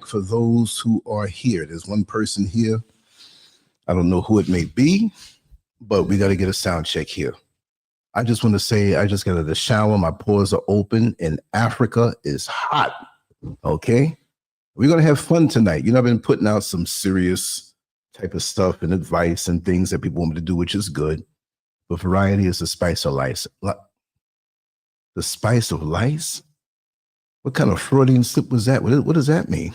check for those who are here. There's one person here. I don't know who it may be, but we got to get a sound check here. I just want to say I just got out of the shower. My pores are open and Africa is hot. Okay. We're going to have fun tonight. You know, I've been putting out some serious type of stuff and advice and things that people want me to do, which is good. But variety is the spice of life. The spice of life? What kind of Freudian slip was that? What does that mean?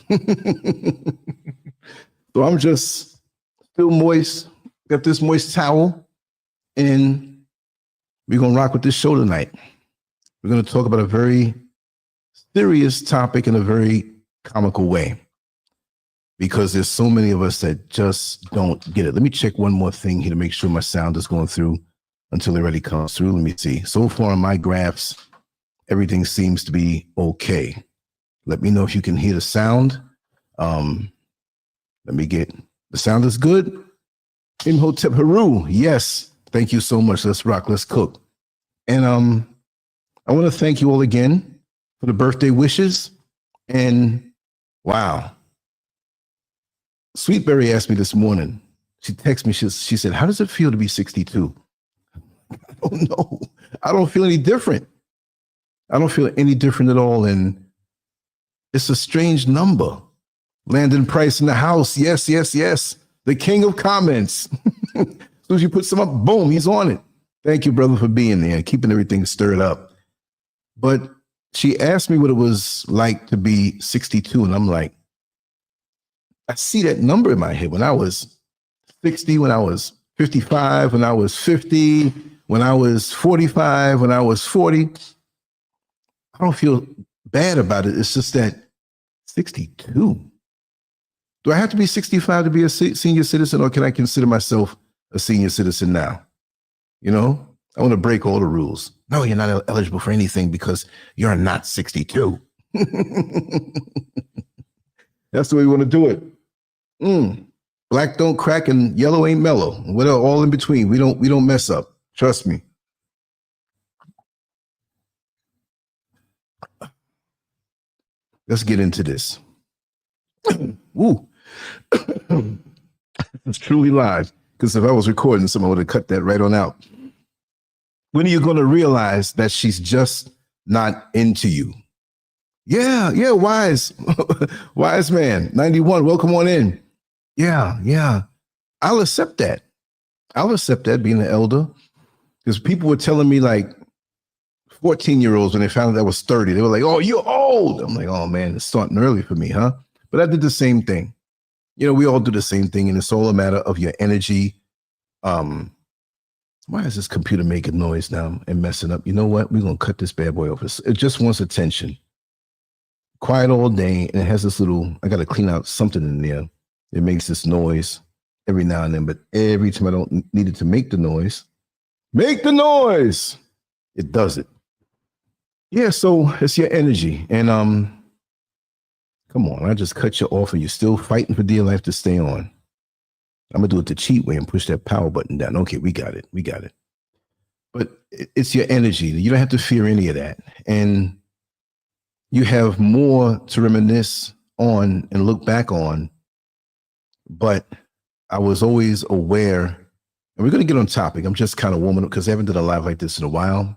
So I'm just still moist, got this moist towel, and we're going to rock with this show tonight. We're going to talk about a very serious topic in a very comical way, because there's so many of us that just don't get it. Let me check one more thing here to make sure my sound is going through until it really comes through. Let me see. So far on my graphs, everything seems to be okay. Let me know if you can hear the sound. Let me get, the sound is good. Imhotep Haru, yes. Thank you so much. Let's rock, let's cook. And I want to thank you all again for the birthday wishes. And wow. Sweetberry asked me this morning, she texted me, she said, how does it feel to be 62? I don't know. I don't feel any different. I don't feel any different at all. And it's a strange number. Landon Price in the house. Yes, yes, yes. The king of comments. As soon as you put some up, boom, he's on it. Thank you, brother, for being there and keeping everything stirred up. But she asked me what it was like to be 62. And I'm like, I see that number in my head when I was 60, when I was 55, when I was 50, when I was 45, when I was 40. I don't feel bad about it. It's just that 62. Do I have to be 65 to be a senior citizen, or can I consider myself a senior citizen now? You know, I want to break all the rules. No, you're not eligible for anything because you're not 62. That's the way we want to do it. Black don't crack and yellow ain't mellow. What are all in between? We don't mess up. Trust me. Let's get into this. Woo. It's truly live, because if I was recording, someone would have cut that right on out. When are you going to realize that she's just not into you? Yeah, wise. Wise man, 91, welcome on in. Yeah. I'll accept that. I'll accept that, being an elder, because people were telling me, like, 14-year-olds, when they found out I was 30, they were like, oh, you're old. I'm like, oh man, it's starting early for me, huh? But I did the same thing. You know, we all do the same thing, and it's all a matter of your energy. Why is this computer making noise now and messing up? You know what? We're going to cut this bad boy off. It just wants attention. Quiet all day, and it has this little, I got to clean out something in there. It makes this noise every now and then, but every time I don't need it to make the noise, it does it. Yeah, so it's your energy. And come on, I just cut you off and you're still fighting for dear life to stay on. I'm going to do it the cheat way and push that power button down. Okay, we got it. But it's your energy. You don't have to fear any of that. And you have more to reminisce on and look back on. But I was always aware, and we're going to get on topic. I'm just kind of warming up because I haven't done a live like this in a while.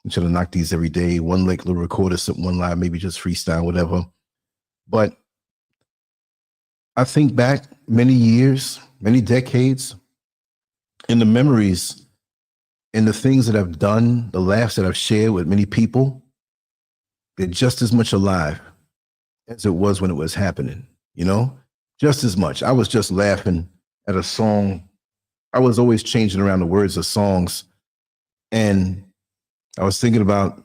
I'm trying to knock these every day. One like little recorder, something, one live, maybe just freestyle, whatever. But I think back many years, many decades, and the memories and the things that I've done, the laughs that I've shared with many people, they're just as much alive as it was when it was happening, you know? Just as much. I was just laughing at a song. I was always changing around the words of songs. And I was thinking about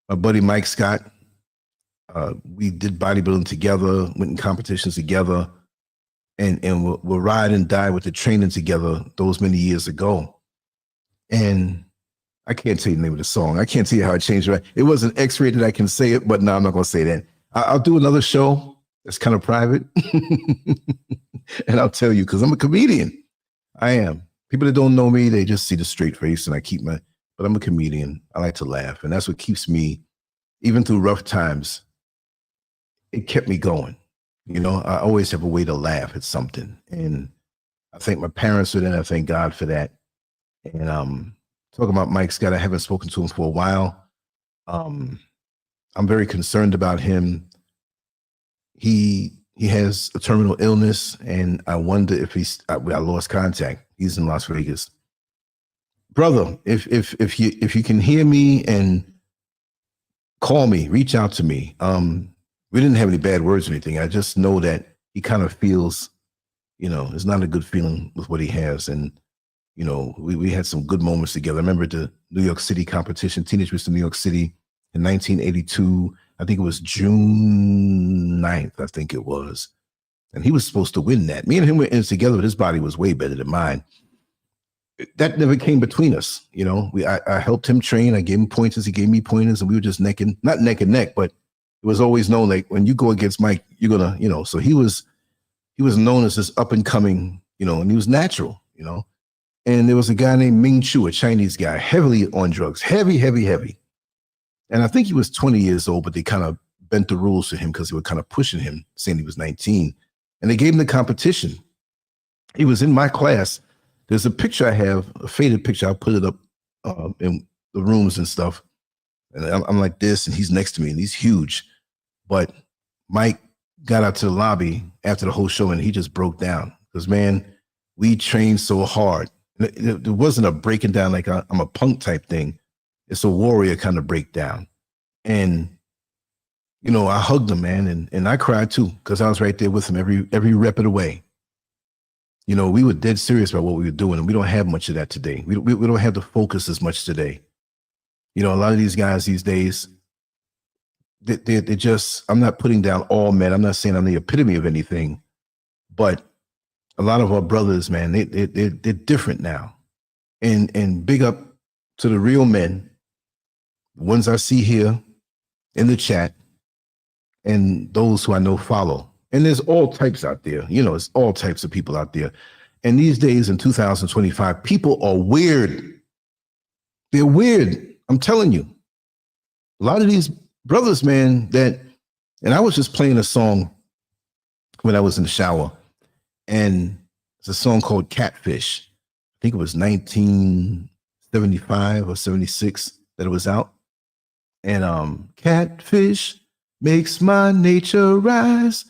my buddy Mike Scott. We did bodybuilding together, went in competitions together, and we'll ride and die with the training together those many years ago. And I can't tell you the name of the song. I can't tell you how it changed. It wasn't X-rated, I can say it, but no, I'm not going to say that. I'll do another show that's kind of private. And I'll tell you, because I'm a comedian. I am. People that don't know me, they just see the straight face, and I keep but I'm a comedian. I like to laugh. And that's what keeps me, even through rough times, it kept me going. You know, I always have a way to laugh at something. And I thank my parents for that. I thank God for that. And talking about Mike Scott, I haven't spoken to him for a while. I'm very concerned about him. He has a terminal illness, and I wonder if I lost contact. He's in Las Vegas. Brother, if you can hear me and call me, reach out to me. We didn't have any bad words or anything. I just know that he kind of feels, you know, it's not a good feeling with what he has. And, you know, we had some good moments together. I remember the New York City competition, Teenage Mr. New York City in 1982. I think it was June 9th, I think it was. And he was supposed to win that. Me and him were in it together, but his body was way better than mine. That never came between us. You know, I helped him train. I gave him pointers. He gave me pointers, and we were just not neck and neck, but it was always known, like, when you go against Mike, you're gonna, you know. So he was known as this up and coming, you know, and he was natural, you know. And there was a guy named Ming Chu, a Chinese guy, heavily on drugs, heavy. And I think he was 20 years old, but they kind of bent the rules for him because they were kind of pushing him, saying he was 19. And they gave him the competition. He was in my class. There's a picture I have, a faded picture. I'll put it up in the rooms and stuff. And I'm like this, and he's next to me, and he's huge. But Mike got out to the lobby after the whole show, and he just broke down. Because, man, we trained so hard. It wasn't a breaking down like I'm a punk type thing. It's a warrior kind of breakdown. And, you know, I hugged him, man, and I cried too, because I was right there with him every rep of the way. You know, we were dead serious about what we were doing, and we don't have much of that today. We don't have the focus as much today. You know, a lot of these guys these days, they're just, I'm not putting down all men. I'm not saying I'm the epitome of anything, but a lot of our brothers, man, they're different now. And big up to the real men, the ones I see here in the chat, and those who I know follow. And there's all types out there. You know, it's all types of people out there. And these days in 2025, people are weird. They're weird. I'm telling you. A lot of these brothers, man, and I was just playing a song when I was in the shower. And it's a song called Catfish. I think it was 1975 or 76 that it was out. And catfish makes my nature rise.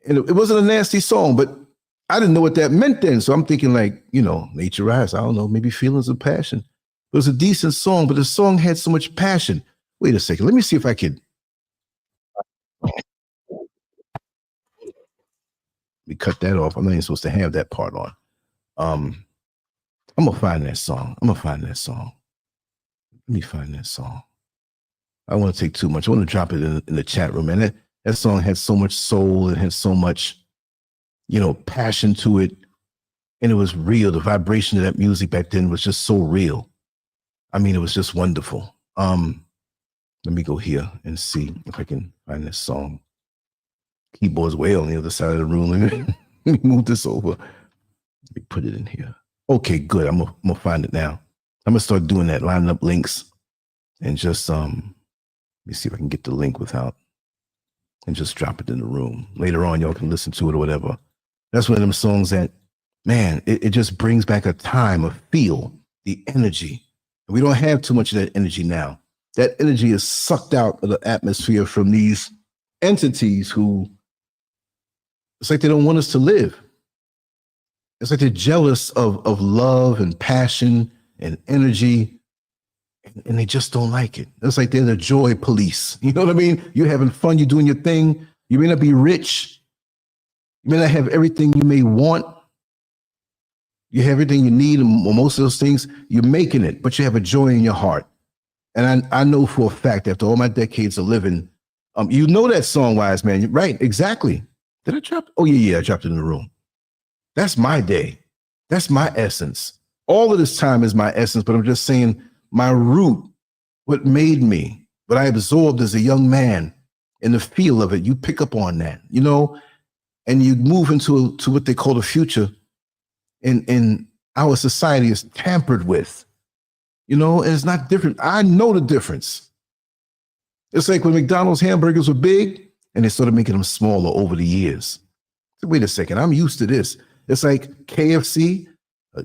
And it wasn't a nasty song, but I didn't know what that meant then. So I'm thinking, like, you know, nature rise. I don't know, maybe feelings of passion. It was a decent song, but the song had so much passion. Wait a second. Let me see if I could. Let me cut that off. I'm not even supposed to have that part on. I'm gonna find that song. Let me find that song. I don't want to take too much. I want to drop it in the chat room. And that song had so much soul. It had so much, you know, passion to it. And it was real. The vibration of that music back then was just so real. I mean, it was just wonderful. Let me go here and see if I can find this song. Keyboard's way on the other side of the room. Let me move this over. Let me put it in here. Okay, good. I'm gonna find it now. I'm gonna start doing that, lining up links, and just let me see if I can get the link without, and just drop it in the room. Later on, y'all can listen to it or whatever. That's one of them songs that, man, it just brings back a time, a feel, the energy. We don't have too much of that energy now. That energy is sucked out of the atmosphere from these entities who, it's like they don't want us to live. It's like they're jealous of love and passion and energy, and they just don't like it. It's like they're the joy police. You know what I mean? You're having fun, you're doing your thing. You may not be rich. You may not have everything you may want. You have everything you need, and most of those things, you're making it, but you have a joy in your heart. And I know for a fact, after all my decades of living, you know that song, Wise Man, right? Exactly. Did I drop? Oh, yeah, I dropped it in the room. That's my day. That's my essence. All of this time is my essence, but I'm just saying my root, what made me, what I absorbed as a young man in the feel of it, you pick up on that, you know, and you move into what they call the future, in our society is tampered with, you know, and it's not different. I know the difference. It's like when McDonald's hamburgers were big, and they started making them smaller over the years. So wait a second, I'm used to this. It's like KFC,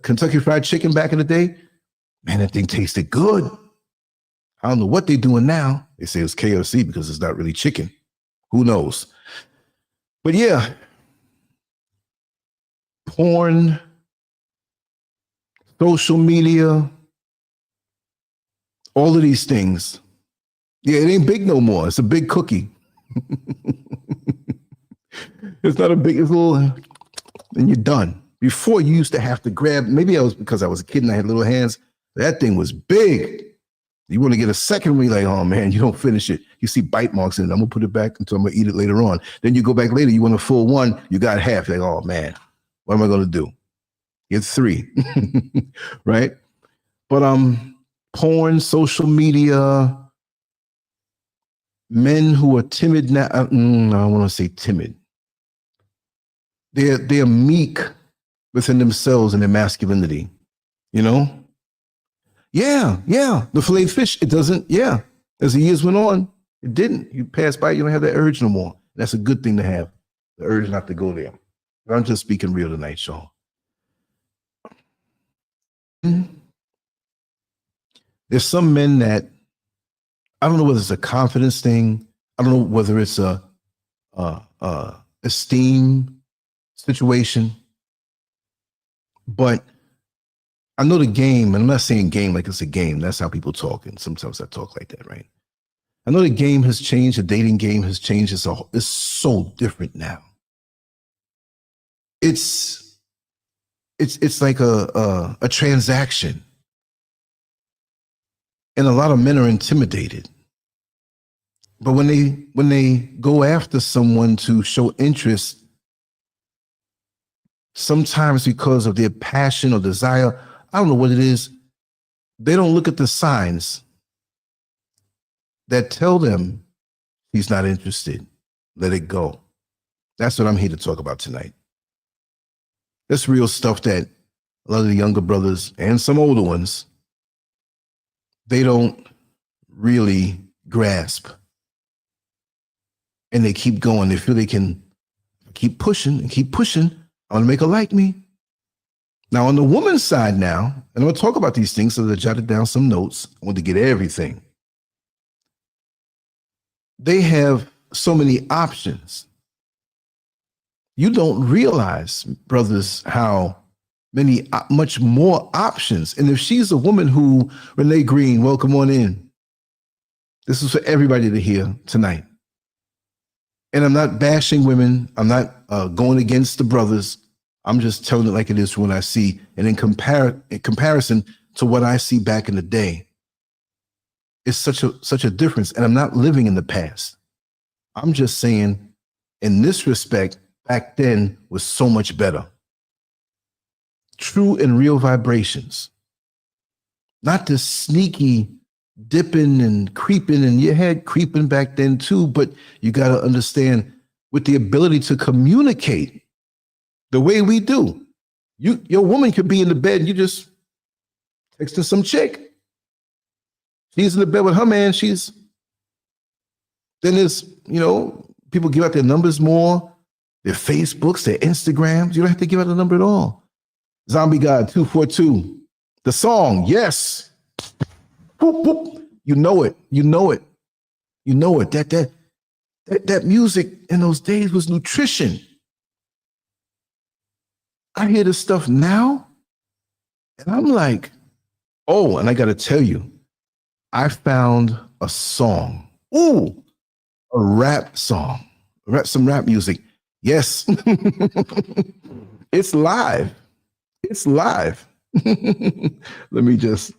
Kentucky Fried Chicken back in the day. Man, that thing tasted good. I don't know what they're doing now. They say it's KFC because it's not really chicken. Who knows? But yeah, porn, social media, all of these things. Yeah, it ain't big no more. It's a big cookie. It's not a big, it's a little, and you're done. Before you used to have to grab, maybe I was because I was a kid and I had little hands. That thing was big. You want to get a second one, you're like, oh man, you don't finish it. You see bite marks in it. I'm gonna put it back until I'm gonna eat it later on. Then you go back later, you want a full one, you got half. You're like, oh man, what am I gonna do? Get 3, right? But porn, social media, men who are timid now. I don't want to say timid. They're meek within themselves and their masculinity, you know? Yeah. The filleted fish, it doesn't, as the years went on, it didn't. You pass by, you don't have that urge no more. That's a good thing to have, the urge not to go there. But I'm just speaking real tonight, y'all. There's some men that, I don't know whether it's a confidence thing. I don't know whether it's a esteem situation, but I know the game, and I'm not saying game like it's a game. That's how people talk, and sometimes I talk like that, right? I know the game has changed. The dating game has changed. It's so different now. It's like a transaction, and a lot of men are intimidated. But when they go after someone to show interest, sometimes because of their passion or desire, I don't know what it is, they don't look at the signs that tell them he's not interested. Let it go. That's what I'm here to talk about tonight. That's real stuff that a lot of the younger brothers and some older ones, they don't really grasp. And they keep going. They feel they can keep pushing and keep pushing. I want to make her like me. Now, on the woman's side now, and I'm going to talk about these things, so I jotted down some notes. I want to get everything. They have so many options. You don't realize, brothers, how much more options. And if she's a woman who, Renee Green, welcome on in. This is for everybody to hear tonight. And I'm not bashing women. I'm not going against the brothers. I'm just telling it like it is from what I see. And in comparison to what I see back in the day, it's such a difference. And I'm not living in the past. I'm just saying, in this respect, back then was so much better. True and real vibrations. Not this sneaky dipping and creeping, and you had creeping back then too, but you got to understand, with the ability to communicate the way we do, your woman could be in the bed and you just texting some chick. She's in the bed with her man. Then there's, people give out their numbers more, their Facebooks, their Instagrams. You don't have to give out a number at all. Zombie God 242, the song, yes. Whoop, whoop. You know it. That music in those days was nutrition. I hear this stuff now, and I'm like, oh, and I got to tell you, I found a song. Ooh, a rap song. Some rap music. Yes. It's live. Let me just,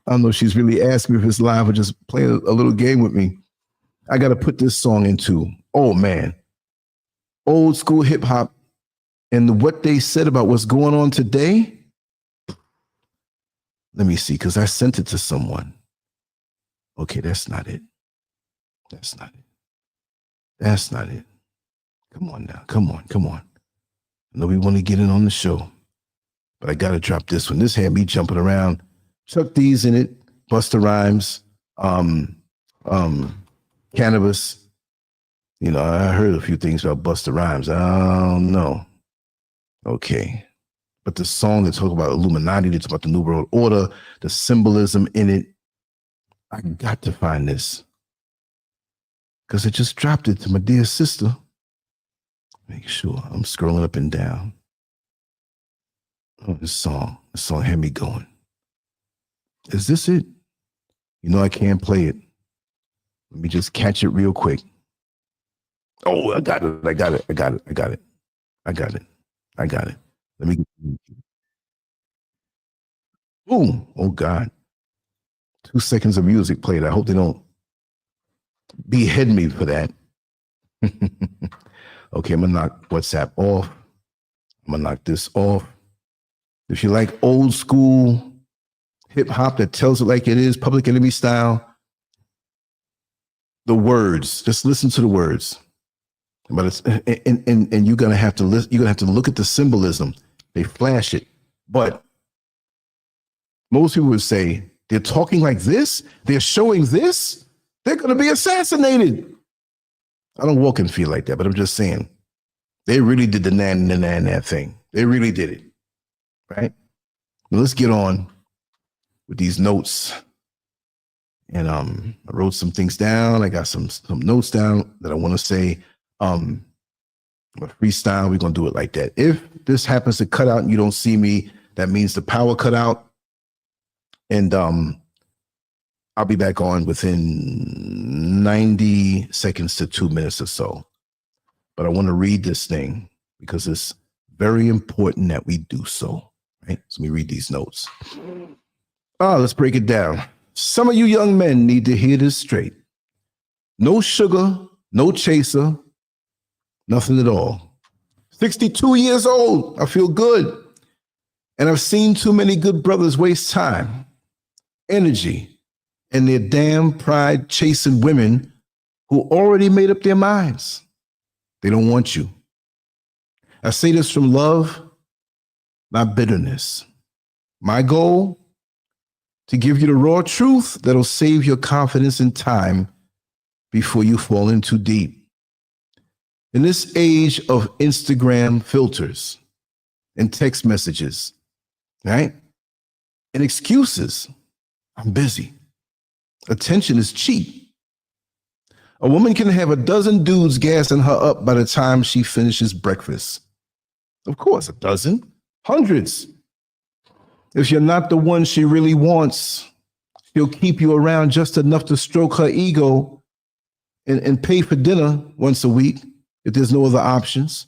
I don't know if she's really asking me if it's live or just playing a little game with me. I got to put this song into, oh man, old school hip hop, and what they said about what's going on today. Let me see, because I sent it to someone. Okay, that's not it. Come on now, come on. I know we want to get in on the show, but I got to drop this one. This had me jumping around. Chuck D's in it, Busta Rhymes, Cannabis. You know, I heard a few things about Busta Rhymes. I don't know. Okay. But the song that talks about Illuminati, that talks about the New World Order, the symbolism in it, I got to find this. Because I just dropped it to my dear sister. Make sure I'm scrolling up and down. Oh, this song had me going. Is this it? You know I can't play it. Let me just catch it real quick. Oh, I got it. Let me get boom. Oh God. 2 seconds of music played. I hope they don't behead me for that. Okay, I'm gonna knock WhatsApp off. I'm gonna knock this off. If you like old school hip hop that tells it like it is, Public Enemy style, the words, just listen to the words. But it's and you're gonna have to listen, you're gonna have to look at the symbolism. They flash it. But most people would say, they're talking like this, they're showing this, they're gonna be assassinated. I don't walk and feel like that, but I'm just saying, they really did the nan thing. They really did it. Right? Now let's get on with these notes. And I wrote some things down. I got some notes down that I want to say. A freestyle, we're gonna do it like that. If this happens to cut out and you don't see me, that means the power cut out. And I'll be back on within 90 seconds to 2 minutes or so. But I want to read this thing because it's very important that we do so. Right? So let me read these notes. Let's break it down. Some of you young men need to hear this straight. No sugar, no chaser, nothing at all. 62 years old, I feel good. And I've seen too many good brothers waste time, energy, and their damn pride chasing women who already made up their minds. They don't want you. I say this from love, not bitterness. My goal, to give you the raw truth that'll save your confidence and time before you fall in too deep. In this age of Instagram filters and text messages, right? And excuses, I'm busy. Attention is cheap. A woman can have a dozen dudes gassing her up by the time she finishes breakfast. Of course, a dozen, hundreds. If you're not the one she really wants, she'll keep you around just enough to stroke her ego and pay for dinner once a week if there's no other options,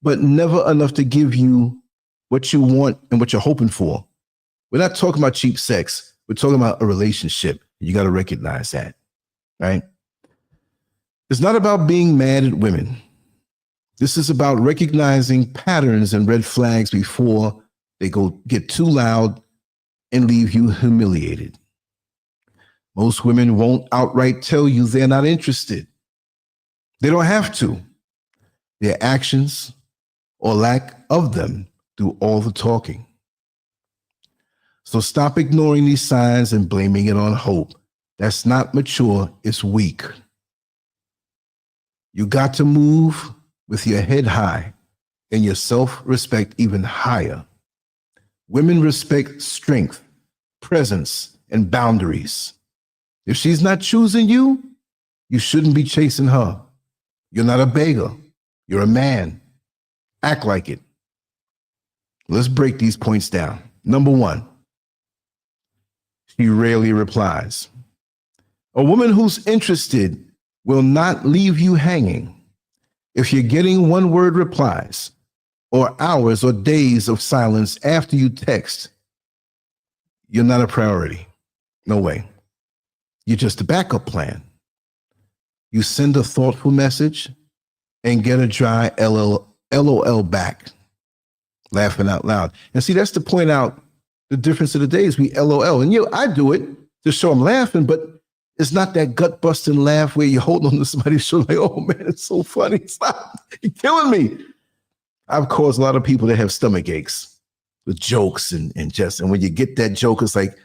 but never enough to give you what you want and what you're hoping for. We're not talking about cheap sex. We're talking about a relationship. You got to recognize that, right? It's not about being mad at women. This is about recognizing patterns and red flags before they get too loud and leave you humiliated. Most women won't outright tell you they're not interested. They don't have to. Their actions or lack of them do all the talking. So stop ignoring these signs and blaming it on hope. That's not mature, it's weak. You got to move with your head high and your self-respect even higher. Women respect strength, presence, and boundaries. If she's not choosing you, you shouldn't be chasing her. You're not a beggar. You're a man. Act like it. Let's break these points down. Number one, she rarely replies. A woman who's interested will not leave you hanging. If you're getting one-word replies or hours or days of silence after you text, you're not a priority. No way. You're just a backup plan. You send a thoughtful message and get a dry LOL back, laughing out loud. And see, that's to point out the difference of the days. We LOL. And I do it to show I'm laughing, but it's not that gut-busting laugh where you're holding on to somebody's shoulder like, oh man, it's so funny. Stop. You're killing me. I've caused a lot of people to have stomach aches with jokes and when you get that joke, it's like,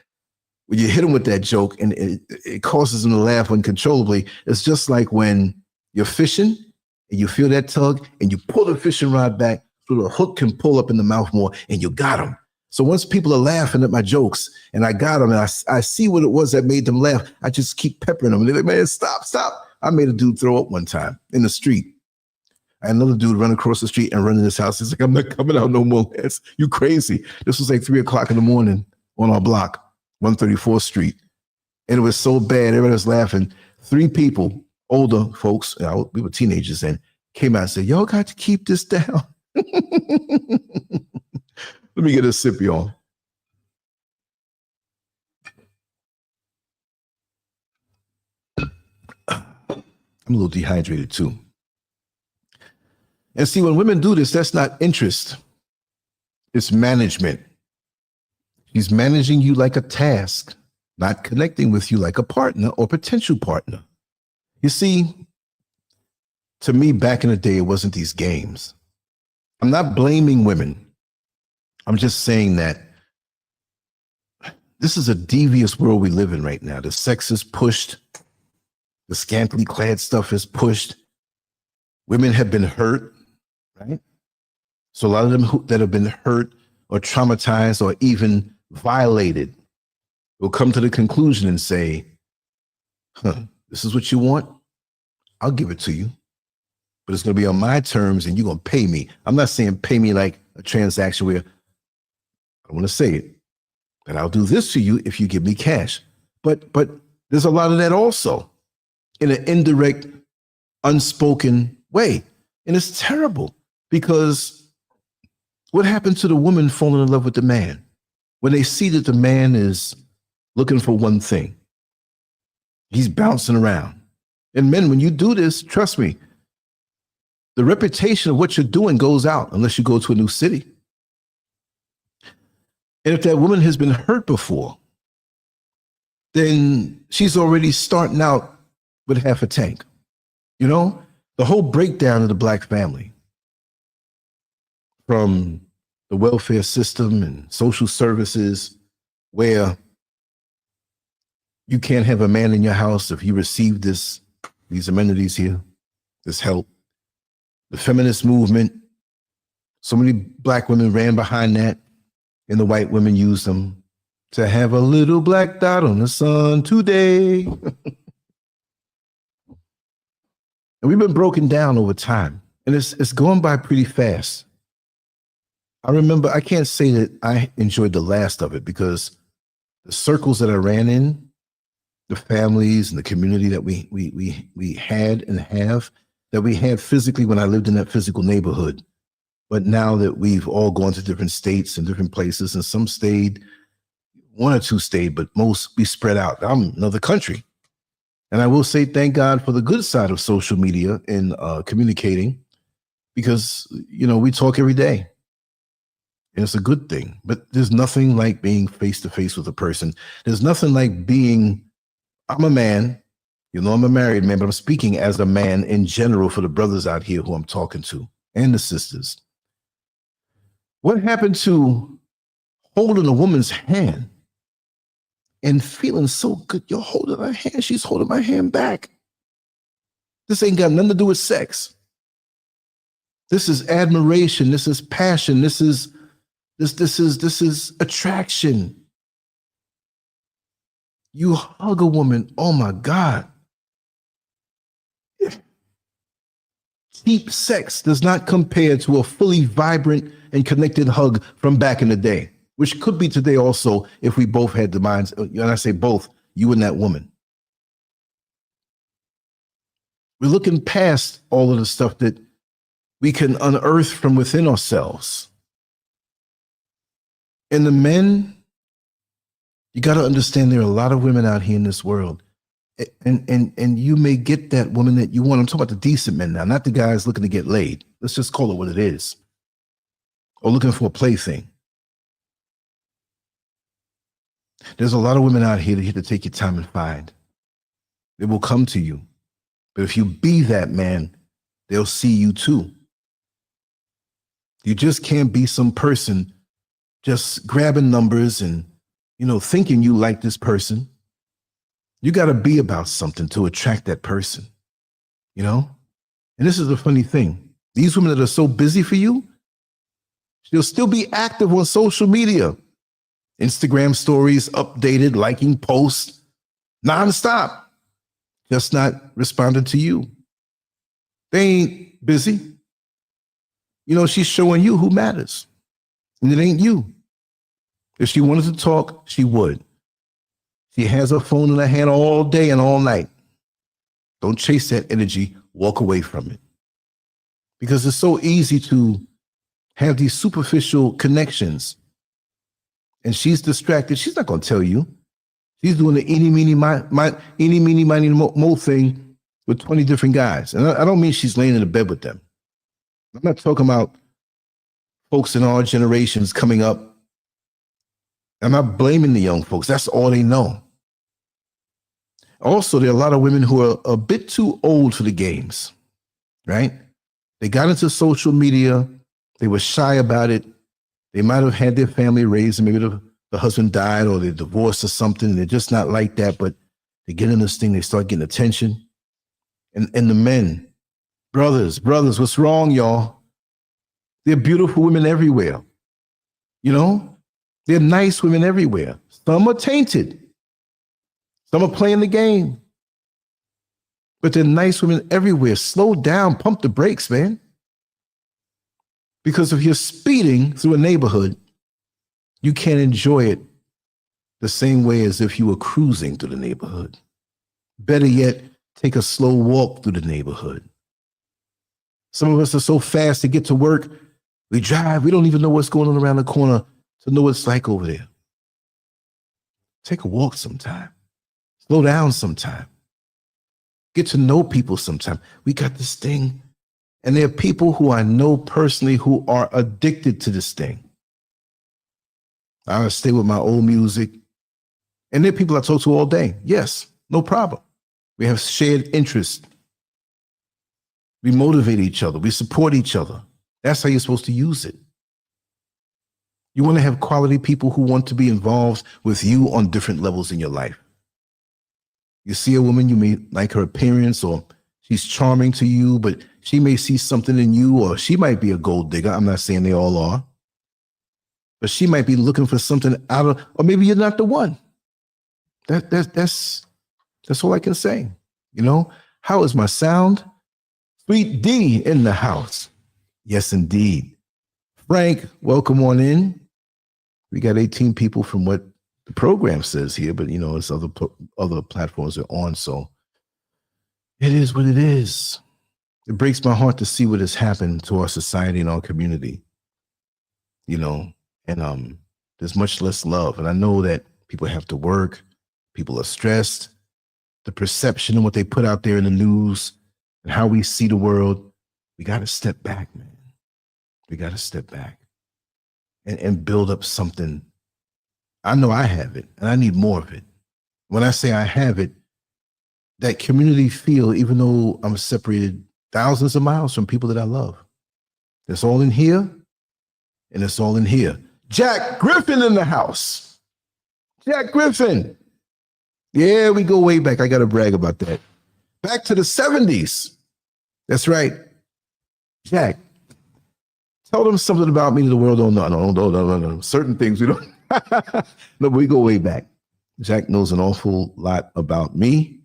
when you hit them with that joke and it causes them to laugh uncontrollably, it's just like when You're fishing and you feel that tug and you pull the fishing rod back so the hook can pull up in the mouth more and you got them. So once people are laughing at my jokes and I got them and I see what it was that made them laugh, I just keep peppering them. And they're like, man, stop. I made a dude throw up one time in the street. I had another dude run across the street and run in his house. He's like, I'm not coming out no more, Lance. You crazy. This was like 3 o'clock in the morning on our block, 134th Street. And it was so bad. Everybody was laughing. 3 people, older folks, we were teenagers then, came out and said, y'all got to keep this down. Let me get a sip, y'all. I'm a little dehydrated too. And see, when women do this, that's not interest. It's management. She's managing you like a task, not connecting with you like a partner or potential partner. You see, to me, back in the day, it wasn't these games. I'm not blaming women. I'm just saying that this is a devious world we live in right now. The sex is pushed. The scantily clad stuff is pushed. Women have been hurt, right? So a lot of them that have been hurt or traumatized or even violated will come to the conclusion and say, this is what you want? I'll give it to you. But it's going to be on my terms and you're going to pay me. I'm not saying pay me like a transaction where I want to say it, that I'll do this to you if you give me cash. But there's a lot of that also in an indirect, unspoken way. And it's terrible because what happened to the woman falling in love with the man when they see that the man is looking for one thing? He's bouncing around. And men, when you do this, trust me, the reputation of what you're doing goes out unless you go to a new city. And if that woman has been hurt before, then she's already starting out with half a tank. You know, the whole breakdown of the Black family, from the welfare system and social services, where you can't have a man in your house if you receive these amenities here, this help. The feminist movement, so many Black women ran behind that, and the white women used them to have a little black dot on the sun today. And we've been broken down over time, and it's going by pretty fast. I remember, I can't say that I enjoyed the last of it because the circles that I ran in, the families and the community that we had and have, that we had physically when I lived in that physical neighborhood. But now that we've all gone to different states and different places, and some stayed, 1 or 2 stayed, but most we spread out. I'm in another country. And I will say thank God for the good side of social media and communicating, because, you know, we talk every day. And it's a good thing. But there's nothing like being face to face with a person. There's nothing like being, I'm a man, you know, I'm a married man, but I'm speaking as a man in general for the brothers out here who I'm talking to and the sisters. What happened to holding a woman's hand and feeling so good? You're holding her hand. She's holding my hand back. This ain't got nothing to do with sex. This is admiration. This is passion. This is attraction. You hug a woman. Oh my God. Cheap sex does not compare to a fully vibrant and connected hug from back in the day, which could be today also if we both had the minds, and I say both, you and that woman. We're looking past all of the stuff that we can unearth from within ourselves. And the men, you got to understand there are a lot of women out here in this world. And you may get that woman that you want. I'm talking about the decent men now, not the guys looking to get laid. Let's just call it what it is. Or looking for a plaything. There's a lot of women out here that you have to take your time and find. They will come to you. But if you be that man, they'll see you too. You just can't be some person just grabbing numbers and, you know, thinking you like this person. You got to be about something to attract that person, you know? And this is the funny thing. These women that are so busy for you, she'll still be active on social media. Instagram stories, updated, liking posts, nonstop. Just not responding to you. They ain't busy. You know, she's showing you who matters. And it ain't you. If she wanted to talk, she would. She has her phone in her hand all day and all night. Don't chase that energy. Walk away from it. Because it's so easy to have these superficial connections. And she's distracted. She's not going to tell you. She's doing the eeny, meeny, miny, mo thing with 20 different guys. And I don't mean she's laying in the bed with them. I'm not talking about folks in our generations coming up. I'm not blaming the young folks. That's all they know. Also, there are a lot of women who are a bit too old for the games, right? They got into social media. They were shy about it. They might have had their family raised, and maybe the husband died or they're divorced or something. And they're just not like that, but they get in this thing, they start getting attention. And the men, brothers, what's wrong, y'all? They're beautiful women everywhere. You know, they're nice women everywhere. Some are tainted. Some are playing the game. But they're nice women everywhere. Slow down, pump the brakes, man. Because if you're speeding through a neighborhood, you can't enjoy it the same way as if you were cruising through the neighborhood. Better yet, take a slow walk through the neighborhood. Some of us are so fast to get to work, we drive, we don't even know what's going on around the corner to know what it's like over there. Take a walk sometime. Slow down sometime. Get to know people sometime. We got this thing. And there are people who I know personally who are addicted to this thing. I stay with my old music. And there are people I talk to all day. Yes, no problem. We have shared interests. We motivate each other. We support each other. That's how you're supposed to use it. You want to have quality people who want to be involved with you on different levels in your life. You see a woman, you may like her appearance, or she's charming to you, but she may see something in you, or she might be a gold digger. I'm not saying they all are. But she might be looking for something out of, or maybe you're not the one. That's all I can say. You know, how is my sound? Sweet D in the house. Yes, indeed. Frank, welcome on in. We got 18 people from what the program says here, but you know, it's other platforms are on, so it is what it is. It breaks my heart to see what has happened to our society and our community. You know, and there's much less love. And I know that people have to work, people are stressed. The perception and what they put out there in the news and how we see the world, we got to step back, man. We got to step back and build up something. I know I have it, and I need more of it. When I say I have it, that community feel, even though I'm separated thousands of miles from people that I love. It's all in here, and it's all in here. Jack Griffin in the house. Jack Griffin. Yeah, we go way back. I got to brag about that. Back to the 70s. That's right. Jack, tell them something about me that the world don't know. No. Certain things we don't. No, we go way back. Jack knows an awful lot about me.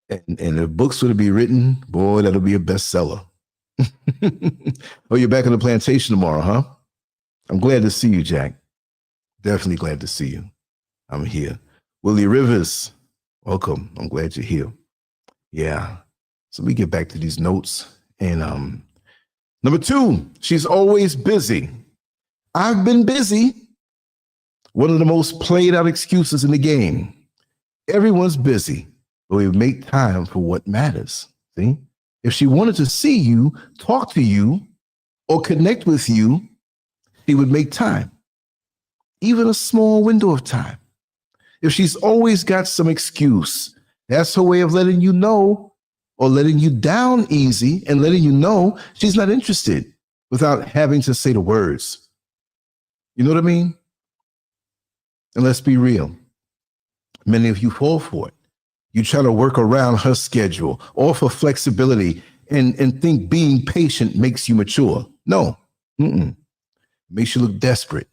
And if books were to be written, boy, that'll be a bestseller. Oh, you're back on the plantation tomorrow, huh? I'm glad to see you, Jack. Definitely glad to see you. I'm here. Willie Rivers, welcome. I'm glad you're here. Yeah. So we get back to these notes. And number 2, she's always busy. I've been busy. One of the most played out excuses in the game. Everyone's busy, but we make time for what matters. See? If she wanted to see you, talk to you, or connect with you, she would make time. Even a small window of time. If she's always got some excuse, that's her way of letting you know, or letting you down easy and letting you know she's not interested without having to say the words. You know what I mean? And let's be real. Many of you fall for it. You try to work around her schedule, offer flexibility, and think being patient makes you mature. No. Makes you look desperate.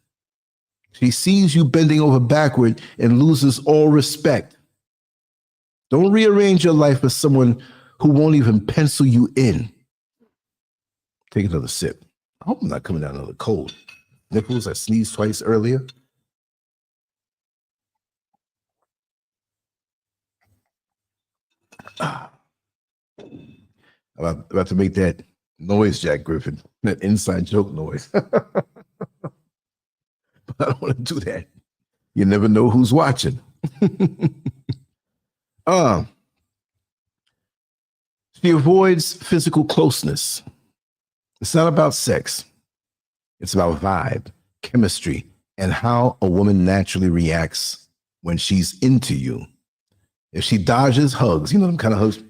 She sees you bending over backward and loses all respect. Don't rearrange your life for someone who won't even pencil you in. Take another sip. I hope I'm not coming down another cold. Nichols, I sneezed twice earlier. I'm about to make that noise, Jack Griffin, that inside joke noise. But I don't want to do that. You never know who's watching. She avoids physical closeness. It's not about sex. It's about vibe, chemistry, and how a woman naturally reacts when she's into you. If she dodges hugs, you know them kind of hugs.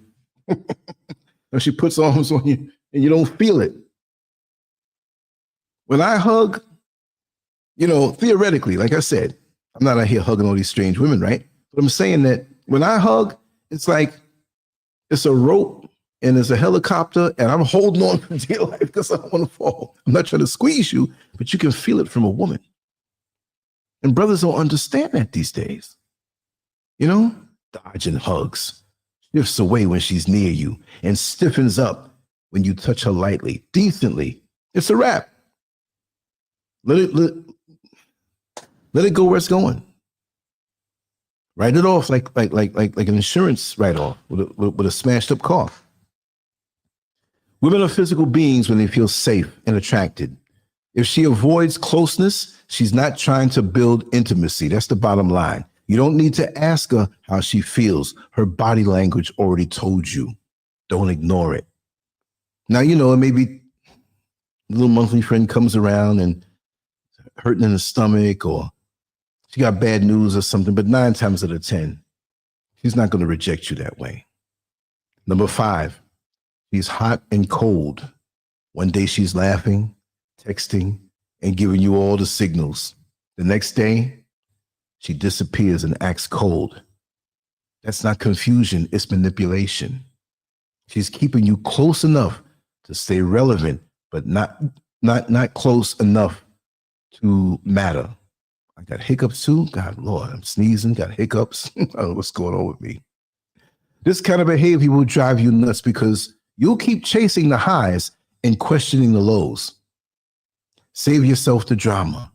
If she puts arms on you and you don't feel it. When I hug, you know, theoretically, like I said, I'm not out here hugging all these strange women, right? But I'm saying that when I hug, it's like it's a rope and there's a helicopter and I'm holding on for dear life because I don't want to fall. I'm not trying to squeeze you, but you can feel it from a woman. And brothers don't understand that these days. You know, dodging hugs, shifts away when she's near you and stiffens up when you touch her lightly, decently. It's a wrap. Let it go where it's going. Write it off like an insurance write-off with a smashed up car. Women are physical beings when they feel safe and attracted. If she avoids closeness, she's not trying to build intimacy. That's the bottom line. You don't need to ask her how she feels. Her body language already told you. Don't ignore it. Now, you know, maybe a little monthly friend comes around and hurting in the stomach, or she got bad news or something, but 9 times out of 10, she's not going to reject you that way. Number 5, she's hot and cold. One day she's laughing, texting, and giving you all the signals. The next day, she disappears and acts cold. That's not confusion, it's manipulation. She's keeping you close enough to stay relevant, but not close enough to matter. I got hiccups too. God, Lord, I'm sneezing, got hiccups. I don't know what's going on with me. This kind of behavior will drive you nuts because you'll keep chasing the highs and questioning the lows. Save yourself the drama.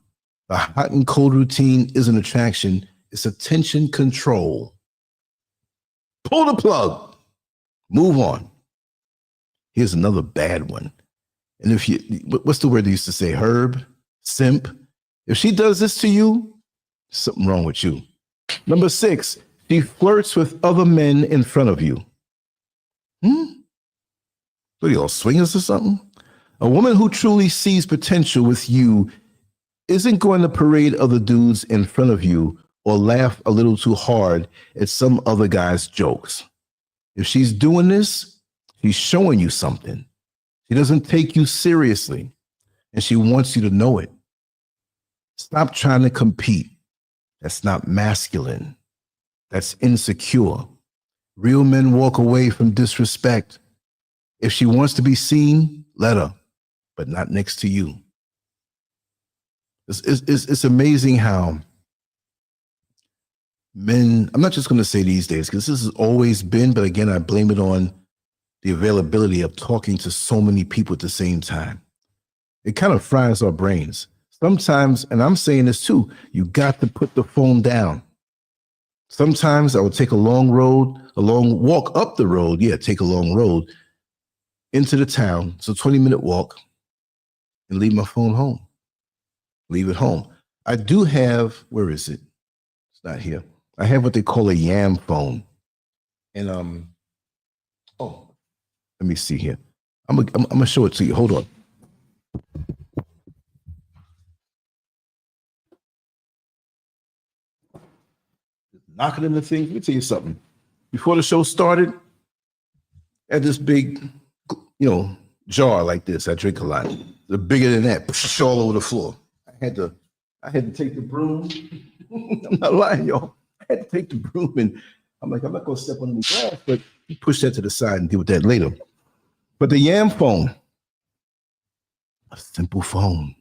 A hot and cold routine isn't attraction, it's attention control. Pull the plug. Move on. Here's another bad one. And if you, what's the word they used to say? Herb? Simp? If she does this to you, something wrong with you. Number 6, she flirts with other men in front of you. What are you all swingers or something? A woman who truly sees potential with you isn't going to parade other dudes in front of you or laugh a little too hard at some other guy's jokes. If she's doing this, she's showing you something. She doesn't take you seriously, and she wants you to know it. Stop trying to compete. That's not masculine. That's insecure. Real men walk away from disrespect. If she wants to be seen, let her, but not next to you. It's amazing how men, I'm not just going to say these days, because this has always been, but again, I blame it on the availability of talking to so many people at the same time. It kind of fries our brains. Sometimes, and I'm saying this too, you got to put the phone down. Sometimes I would take a long walk up the road. Yeah, take a long road into the town. It's a 20-minute walk, and leave my phone home. Leave it home. I do have, where is it? It's not here. I have what they call a YAM phone. And let me see here. I'm gonna show it to you. Hold on. Knocking in the thing. Let me tell you something. Before the show started, I had this big, jar like this. I drink a lot. The bigger than that, all over the floor. I had to take the broom. I'm not lying, y'all. I had to take the broom, and I'm like, I'm not gonna step on the grass, but you push that to the side and deal with that later. But the Yam phone, a simple phone,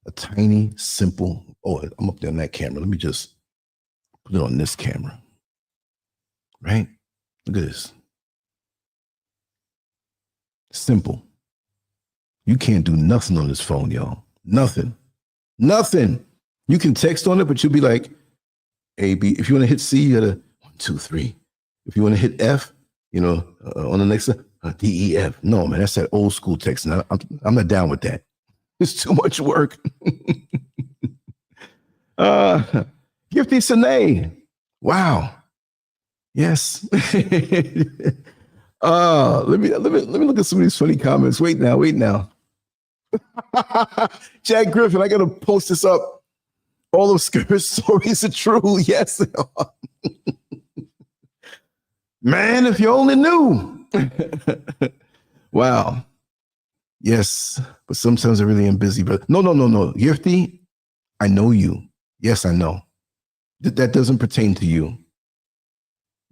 a tiny, simple. Oh, I'm up there on that camera. Let me just put it on this camera. Right? Look at this. Simple. You can't do nothing on this phone, y'all. Nothing. Nothing. You can text on it, but you'll be like, A, B. If you want to hit C, you gotta 1, 2, 3. If you want to hit F, on the next D, E, F. No, man, that's that old school text. And I'm not down with that. It's too much work. Gifty Sine. Wow. Yes. Let me look at some of these funny comments. Wait now. Jack Griffin, I gotta post this up. All of Scurv's stories are true. Yes. Man, if you only knew. Wow. Yes, but sometimes I really am busy. But no. Gifty, I know you. Yes, I know. That doesn't pertain to you.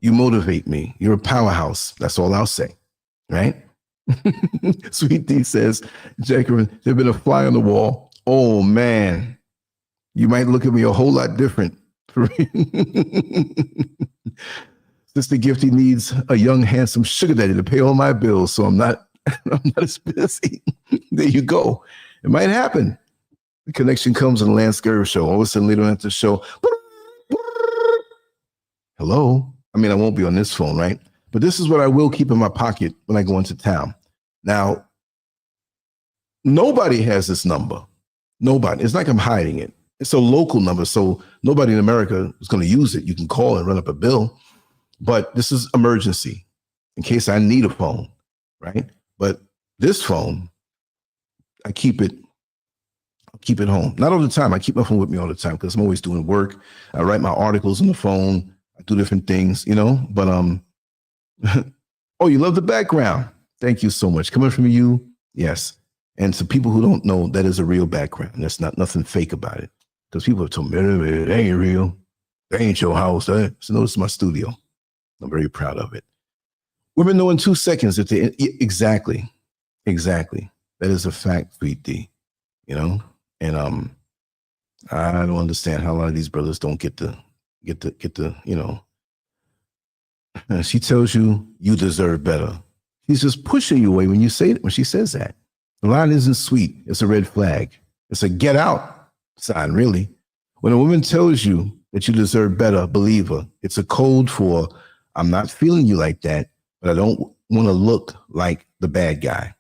You motivate me. You're a powerhouse. That's all I'll say. Right? Sweet D says, Jacqueline, there's been a fly on the wall. Oh, man. You might look at me a whole lot different. Sister Gifty needs a young, handsome sugar daddy to pay all my bills, so I'm not as busy. There you go. It might happen. The connection comes on the Lancescurv show. All of a sudden, later on at the show, hello? I mean, I won't be on this phone, right? But this is what I will keep in my pocket when I go into town. Now, nobody has this number. Nobody. It's like I'm hiding it. It's a local number, so nobody in America is going to use it. You can call and run up a bill, but this is emergency in case I need a phone, right? But this phone, I keep it home. Not all the time. I keep my phone with me all the time because I'm always doing work. I write my articles on the phone. I do different things, but oh, you love the background. Thank you so much. Coming from you, yes. And to people who don't know, that is a real background. There's nothing fake about it. Because people have told me, that ain't real. That ain't your house. So notice my studio. I'm very proud of it. Women know in 2 seconds that they exactly. That is a fact, Sweet D. And I don't understand how a lot of these brothers don't get the. She tells you you deserve better. She's just pushing you away when she says that. The line isn't sweet. It's a red flag. It's a get out sign, really. When a woman tells you that you deserve better, believe her. It's a code for, I'm not feeling you like that, but I don't want to look like the bad guy.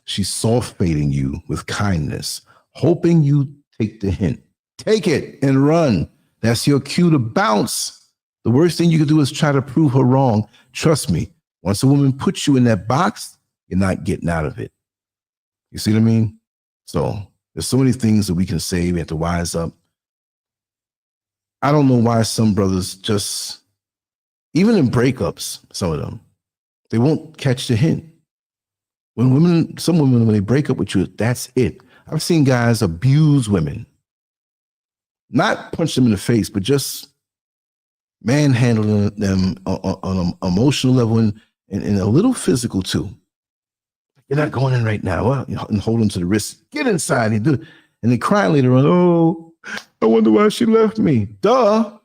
She's soft baiting you with kindness, hoping you take the hint. Take it and run. That's your cue to bounce. The worst thing you can do is try to prove her wrong. Trust me, once a woman puts you in that box, you're not getting out of it. You see what I mean? So there's so many things that we can say. We have to wise up. I don't know why some brothers just, even in breakups, some of them, they won't catch the hint. Some women, when they break up with you, that's it. I've seen guys abuse women. Not punch them in the face, but just manhandling them on an emotional level and a little physical too. You're not going in right now. Well, and hold them to the wrist. Get inside and do it. And they cry later on, oh, I wonder why she left me. Duh.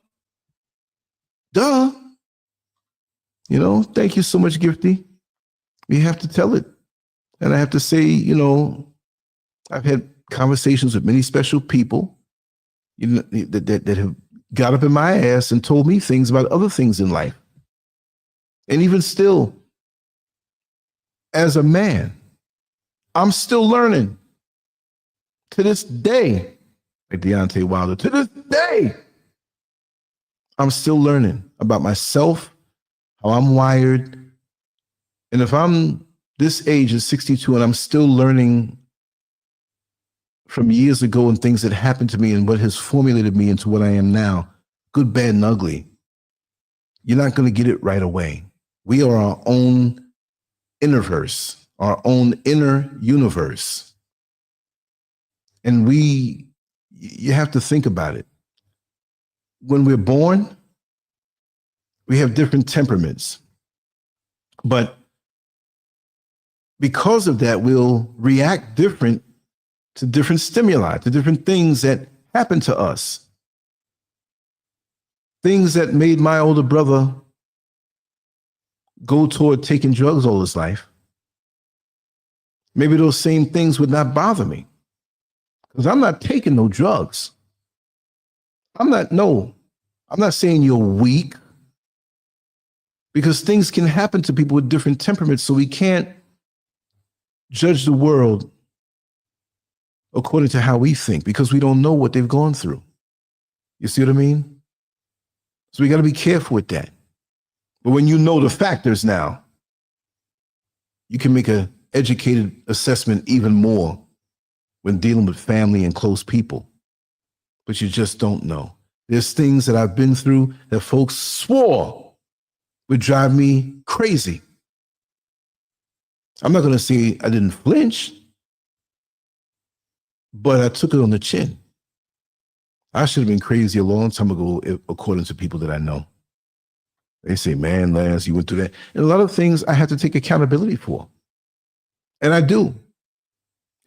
Thank you so much, Gifty. We have to tell it. And I have to say, I've had conversations with many special people that have got up in my ass and told me things about other things in life. And even still, as a man, I'm still learning to this day, like Deontay Wilder, to this day, I'm still learning about myself, how I'm wired. And if I'm this age is 62 and I'm still learning from years ago and things that happened to me and what has formulated me into what I am now, good, bad, and ugly, you're not going to get it right away. We are our own innerverse, our own inner universe. And you have to think about it. When we're born, we have different temperaments, but because of that, we'll react different to different stimuli, to different things that happen to us. Things that made my older brother go toward taking drugs all his life. Maybe those same things would not bother me, because I'm not taking no drugs. I'm not saying you're weak, because things can happen to people with different temperaments, so we can't judge the world according to how we think, because we don't know what they've gone through. You see what I mean? So we got to be careful with that. But when you know the factors now, you can make an educated assessment even more when dealing with family and close people. But you just don't know. There's things that I've been through that folks swore would drive me crazy. I'm not going to say I didn't flinch, but I took it on the chin. I should have been crazy a long time ago, according to people that I know. They say, man, Lance, you went through that. And a lot of things I have to take accountability for. And I do.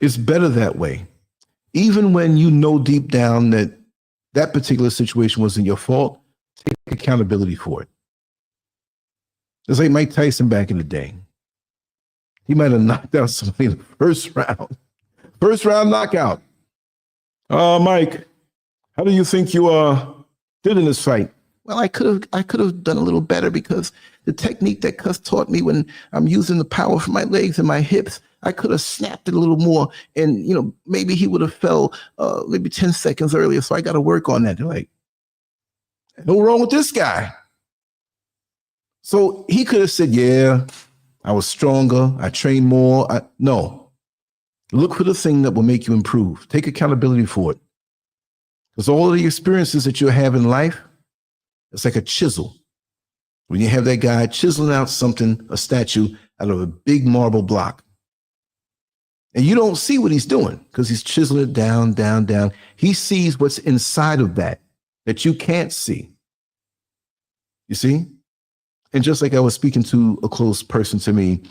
It's better that way. Even when you know deep down that that particular situation wasn't your fault, take accountability for it. It's like Mike Tyson back in the day. He might have knocked out somebody in the first round. First round knockout. Mike, how do you think you did in this fight? Well, I could have done a little better, because the technique that Cuss taught me when I'm using the power from my legs and my hips, I could have snapped it a little more, and maybe he would have fell maybe 10 seconds earlier. So I got to work on that. They're like, no wrong with this guy. So he could have said, yeah, I was stronger, I trained more. No, look for the thing that will make you improve. Take accountability for it. Because all of the experiences that you have in life, it's like a chisel. When you have that guy chiseling out something, a statue, out of a big marble block, and you don't see what he's doing because he's chiseling it down, down, down. He sees what's inside of that you can't see. You see? And just like I was speaking to a close person to me,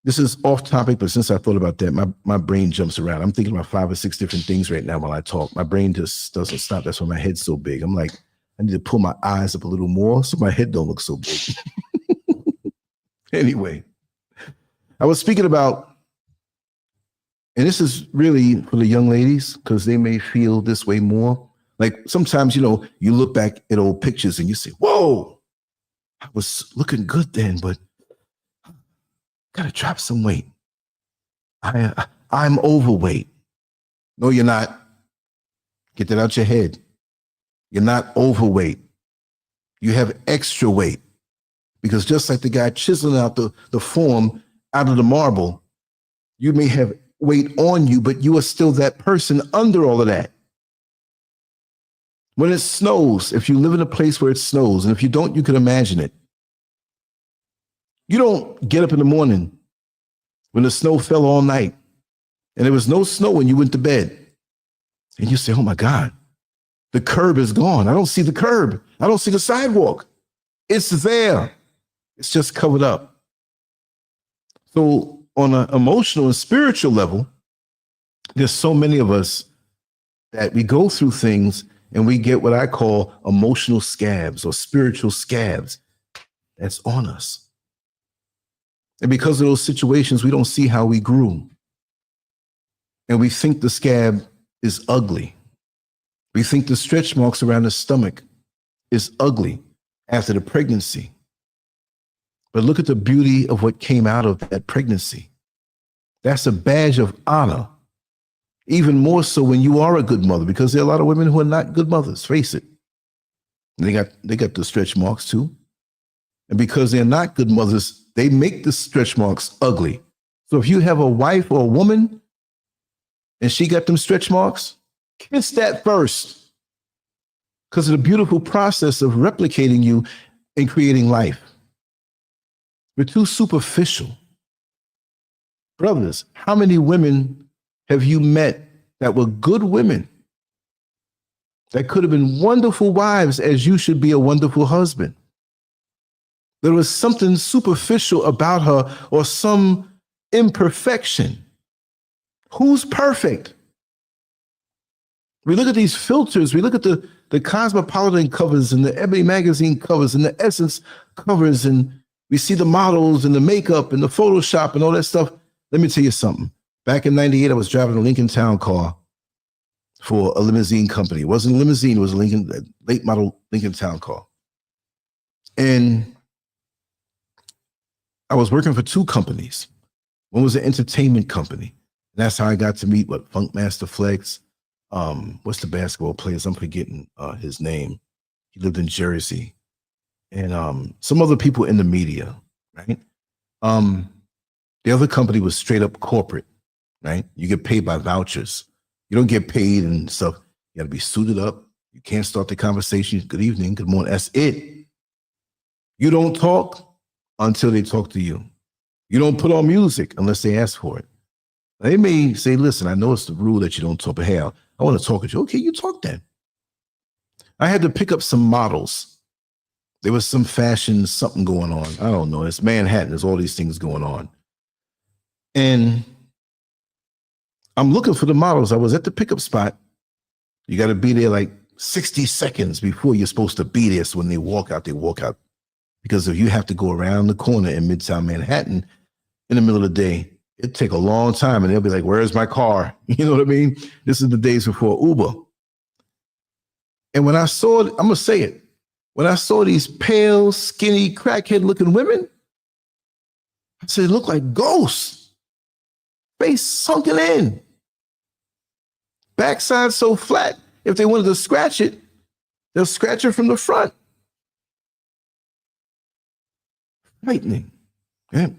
this is off topic, but since I thought about that, my brain jumps around. I'm thinking about 5 or 6 different things right now while I talk. My brain just doesn't stop. That's why my head's so big. I'm like, I need to pull my eyes up a little more so my head don't look so big. Anyway, I was speaking about, and this is really for the young ladies, because they may feel this way more. Like sometimes, you look back at old pictures and you say, whoa, I was looking good then, but gotta drop some weight. I'm overweight. No, you're not. Get that out your head. You're not overweight. You have extra weight. Because just like the guy chiseling out the form out of the marble, you may have weight on you, but you are still that person under all of that. When it snows, if you live in a place where it snows, and if you don't, you can imagine it. You don't get up in the morning when the snow fell all night and there was no snow when you went to bed. And you say, oh my God, the curb is gone. I don't see the curb. I don't see the sidewalk. It's there. It's just covered up. So on an emotional and spiritual level, there's so many of us that we go through things and we get what I call emotional scabs or spiritual scabs that's on us. And because of those situations, we don't see how we grew. And we think the scab is ugly. We think the stretch marks around the stomach is ugly after the pregnancy. But look at the beauty of what came out of that pregnancy. That's a badge of honor. Even more so when you are a good mother, because there are a lot of women who are not good mothers, face it. They got the stretch marks too. And because they're not good mothers, they make the stretch marks ugly. So if you have a wife or a woman and she got them stretch marks, kiss that first, because of the beautiful process of replicating you and creating life. We're too superficial. Brothers, how many women have you met that were good women that could have been wonderful wives, as you should be a wonderful husband? There was something superficial about her, or some imperfection. Who's perfect? We look at these filters. We look at the Cosmopolitan covers and the Ebony magazine covers and the Essence covers, and we see the models and the makeup and the Photoshop and all that stuff. Let me tell you something. Back in '98, I was driving a Lincoln Town car for a limousine company. It wasn't a limousine. It was a late model Lincoln Town car. And I was working for two companies. One was an entertainment company. And that's how I got to meet Funkmaster Flex. What's the basketball players? I'm forgetting his name. He lived in Jersey. And some other people in the media, right? The other company was straight up corporate, right? You get paid by vouchers. You don't get paid and stuff. You got to be suited up. You can't start the conversation. Good evening, good morning. That's it. You don't talk until they talk to you. You don't put on music unless they ask for it. They may say, listen, I know it's the rule that you don't talk, but hey, I want to talk with you. Okay, you talk then. I had to pick up some models. There was some fashion, something going on. I don't know. It's Manhattan. There's all these things going on. And I'm looking for the models. I was at the pickup spot. You got to be there like 60 seconds before you're supposed to be there. So when they walk out, they walk out. Because if you have to go around the corner in Midtown Manhattan in the middle of the day, it'd take a long time. And they'll be like, where's my car? You know what I mean? This is the days before Uber. And when I saw, I'm going to say it. When I saw these pale, skinny, crackhead looking women, I said, they look like ghosts. Face sunken in. Backside so flat, if they wanted to scratch it, they'll scratch it from the front. Frightening. Yeah.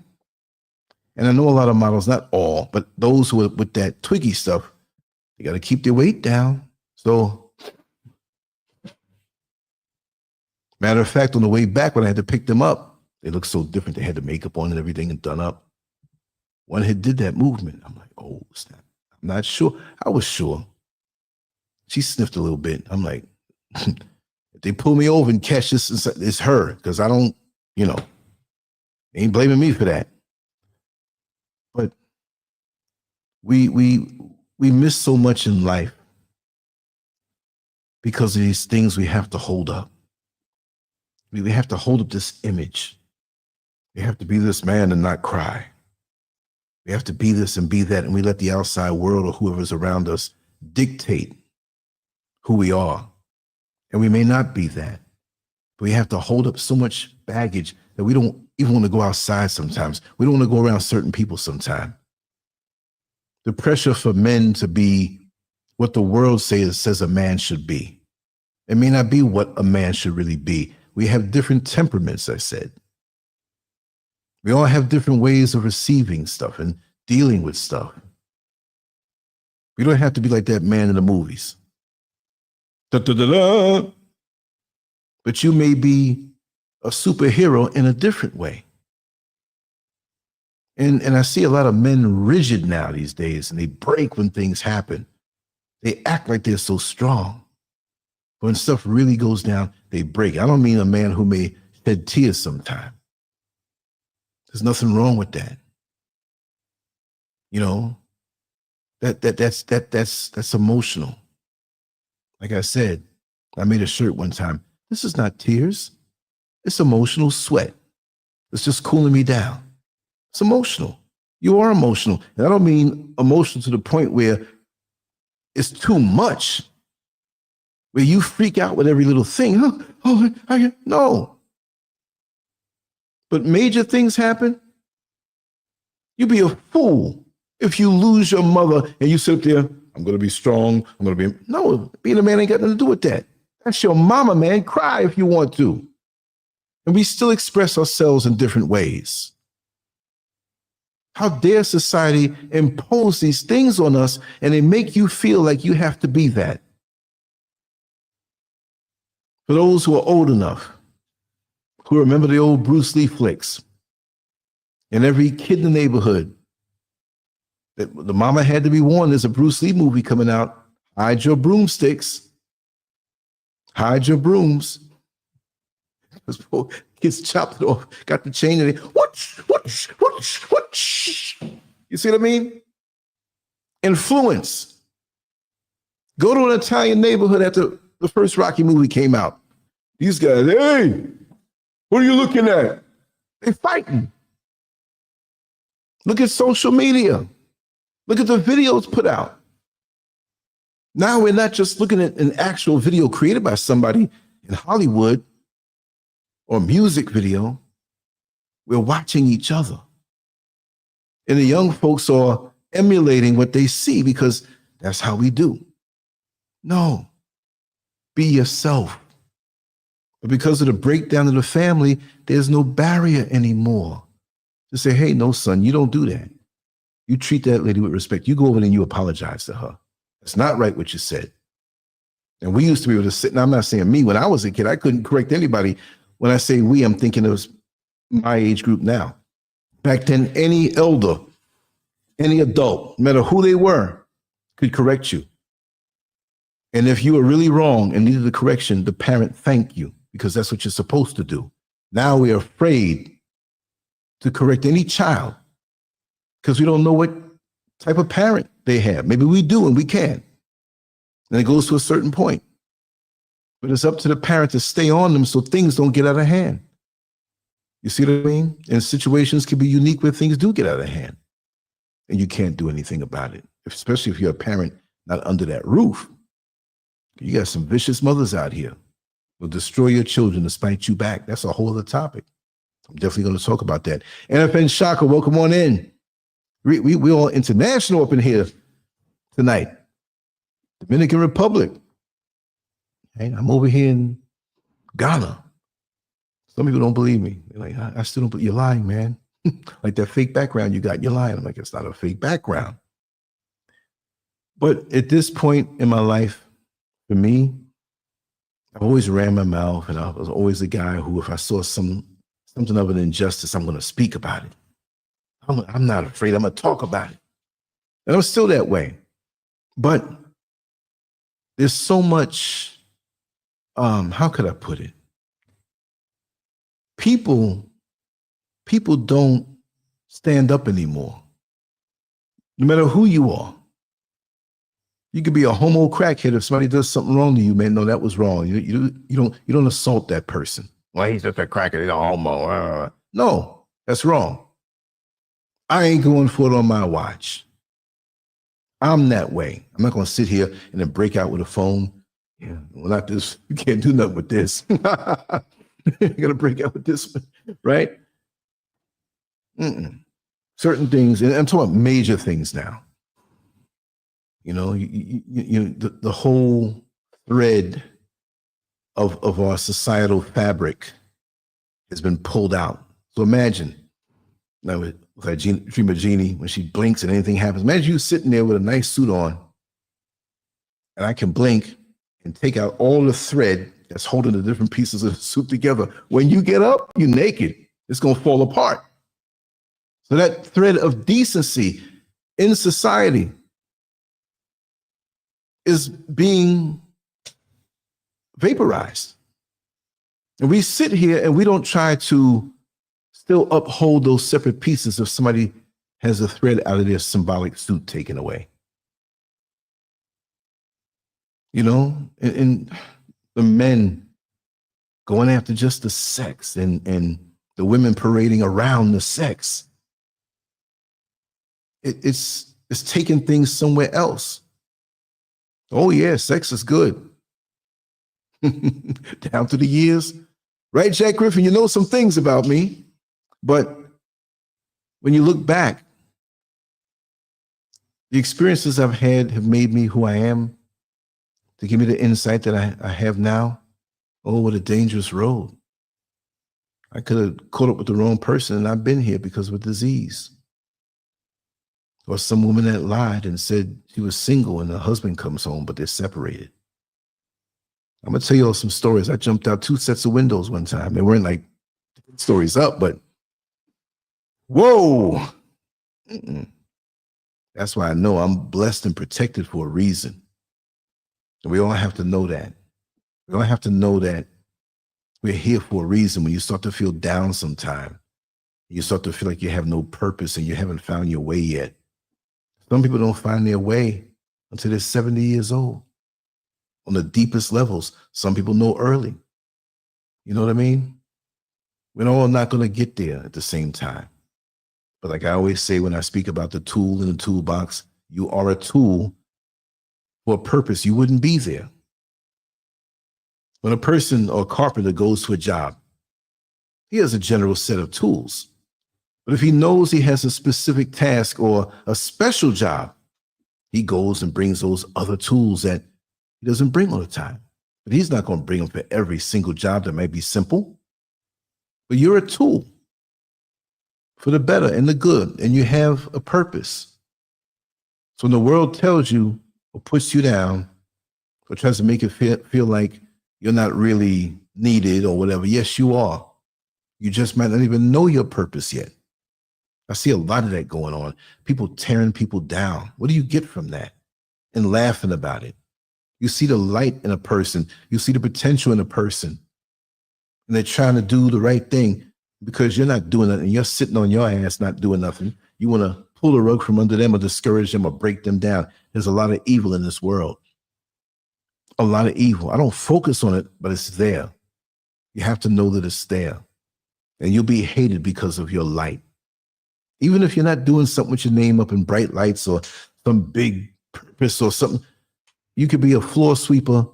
And I know a lot of models, not all, but those who are with that twiggy stuff, they got to keep their weight down. So, matter of fact, on the way back when I had to pick them up, they looked so different. They had the makeup on and everything and done up. One had did that movement. I'm like, oh, snap. I'm not sure. I was sure. She sniffed a little bit. I'm like, if they pull me over and catch this, it's her, because I don't, you know, they ain't blaming me for that. But we miss so much in life because of these things we have to hold up. We have to hold up this image. We have to be this man and not cry. We have to be this and be that, and we let the outside world or whoever's around us dictate who we are. And we may not be that, but we have to hold up so much baggage that we don't even want to go outside sometimes. We don't want to go around certain people sometimes. The pressure for men to be what the world says a man should be. It may not be what a man should really be. We have different temperaments, I said. We all have different ways of receiving stuff and dealing with stuff. We don't have to be like that man in the movies. Da, da, da, da. But you may be a superhero in a different way. And I see a lot of men rigid now these days, and they break when things happen. They act like they're so strong. But when stuff really goes down, they break. I don't mean a man who may shed tears sometime. There's nothing wrong with that. You know, that's emotional. Like I said, I made a shirt one time. This is not tears. It's emotional sweat. It's just cooling me down. It's emotional. You are emotional. And I don't mean emotional to the point where it's too much, where you freak out with every little thing. No. But major things happen. You'd be a fool if you lose your mother and you sit there, I'm going to be strong. I'm going to be. No, being a man ain't got nothing to do with that. That's your mama, man. Cry if you want to. And we still express ourselves in different ways. How dare society impose these things on us and they make you feel like you have to be that? For those who are old enough, who remember the old Bruce Lee flicks, and every kid in the neighborhood, that the mama had to be warned, there's a Bruce Lee movie coming out. Hide your broomsticks. Hide your brooms. Kids chopped it off, got the chain, and what? You see what I mean? Influence. Go to an Italian neighborhood after the first Rocky movie came out. These guys, hey, what are you looking at? They're fighting. Look at social media. Look at the videos put out. Now we're not just looking at an actual video created by somebody in Hollywood or music video. We're watching each other. And the young folks are emulating what they see because that's how we do. No, be yourself. But because of the breakdown of the family, there's no barrier anymore to say, hey, no, son, you don't do that. You treat that lady with respect. You go over there and you apologize to her. It's not right what you said. And we used to be able to sit, and I'm not saying me, when I was a kid, I couldn't correct anybody. When I say we, I'm thinking of my age group now. Back then, any elder, any adult, no matter who they were, could correct you. And if you were really wrong and needed a correction, the parent thanked you because that's what you're supposed to do. Now we're afraid to correct any child because we don't know what type of parent they have. Maybe we do and we can. And it goes to a certain point. But it's up to the parent to stay on them so things don't get out of hand. You see what I mean? And situations can be unique where things do get out of hand. And you can't do anything about it, especially if you're a parent not under that roof. You got some vicious mothers out here who will destroy your children to spite you back. That's a whole other topic. I'm definitely going to talk about that. NFN Shaka, welcome on in. We all international up in here tonight. Dominican Republic. Hey, I'm over here in Ghana. Some people don't believe me. They're like, I still don't believe you're lying, man. Like that fake background you got, you're lying. I'm like, it's not a fake background. But at this point in my life, for me, I've always ran my mouth, and I was always the guy who, if I saw something of an injustice, I'm going to speak about it. I'm not afraid. I'm going to talk about it. And I'm still that way. But there's so much, how could I put it? People don't stand up anymore. No matter who you are. You could be a homo crackhead. If somebody does something wrong to you, man, no, that was wrong. You don't assault that person. Well, he's just a crackhead, he's a homo. No, that's wrong. I ain't going for it on my watch. I'm that way. I'm not going to sit here and then break out with a phone. Yeah, well, not this. You can't do nothing with this. You're going to break out with this one, right? Certain things, and I'm talking about major things now. You know, the whole thread of our societal fabric has been pulled out. So imagine, now with that dream of Jeannie, when she blinks and anything happens, imagine you sitting there with a nice suit on, and I can blink and take out all the thread that's holding the different pieces of the suit together. When you get up, you're naked. It's going to fall apart. So that thread of decency in society is being vaporized. And we sit here and we don't try to still uphold those separate pieces if somebody has a thread out of their symbolic suit taken away. You know, and the men going after just the sex and the women parading around the sex. It's taking things somewhere else. Oh yeah, sex is good. Down through the years. Right, Jack Griffin, you know some things about me. But when you look back, the experiences I've had have made me who I am, to give me the insight that I have now. Oh, what a dangerous road. I could have caught up with the wrong person and I've been here because of a disease. Or some woman that lied and said she was single and her husband comes home, but they're separated. I'm going to tell you all some stories. I jumped out 2 sets of windows one time. They weren't like stories up, but whoa. That's why I know I'm blessed and protected for a reason. And we all have to know that. We all have to know that We're here for a reason. When you start to feel down sometime, you start to feel like you have no purpose and you haven't found your way yet. Some people don't find their way until they're 70 years old. On the deepest levels, some people know early. You know what I mean? We're all not going to get there at the same time. But like I always say when I speak about the tool in the toolbox, you are a tool for a purpose. You wouldn't be there. When a person or a carpenter goes to a job, he has a general set of tools. But if he knows he has a specific task or a special job, he goes and brings those other tools that he doesn't bring all the time. But he's not going to bring them for every single job that might be simple. But you're a tool for the better and the good, and you have a purpose. So when the world tells you or puts you down or tries to make it feel like you're not really needed or whatever, yes, you are. You just might not even know your purpose yet. I see a lot of that going on. People tearing people down. What do you get from that? And laughing about it. You see the light in a person. You see the potential in a person. And they're trying to do the right thing because you're not doing it and you're sitting on your ass not doing nothing. You want to pull the rug from under them or discourage them or break them down. There's a lot of evil in this world. A lot of evil. I don't focus on it, but it's there. You have to know that it's there. And you'll be hated because of your light. Even if you're not doing something with your name up in bright lights or some big purpose or something, you could be a floor sweeper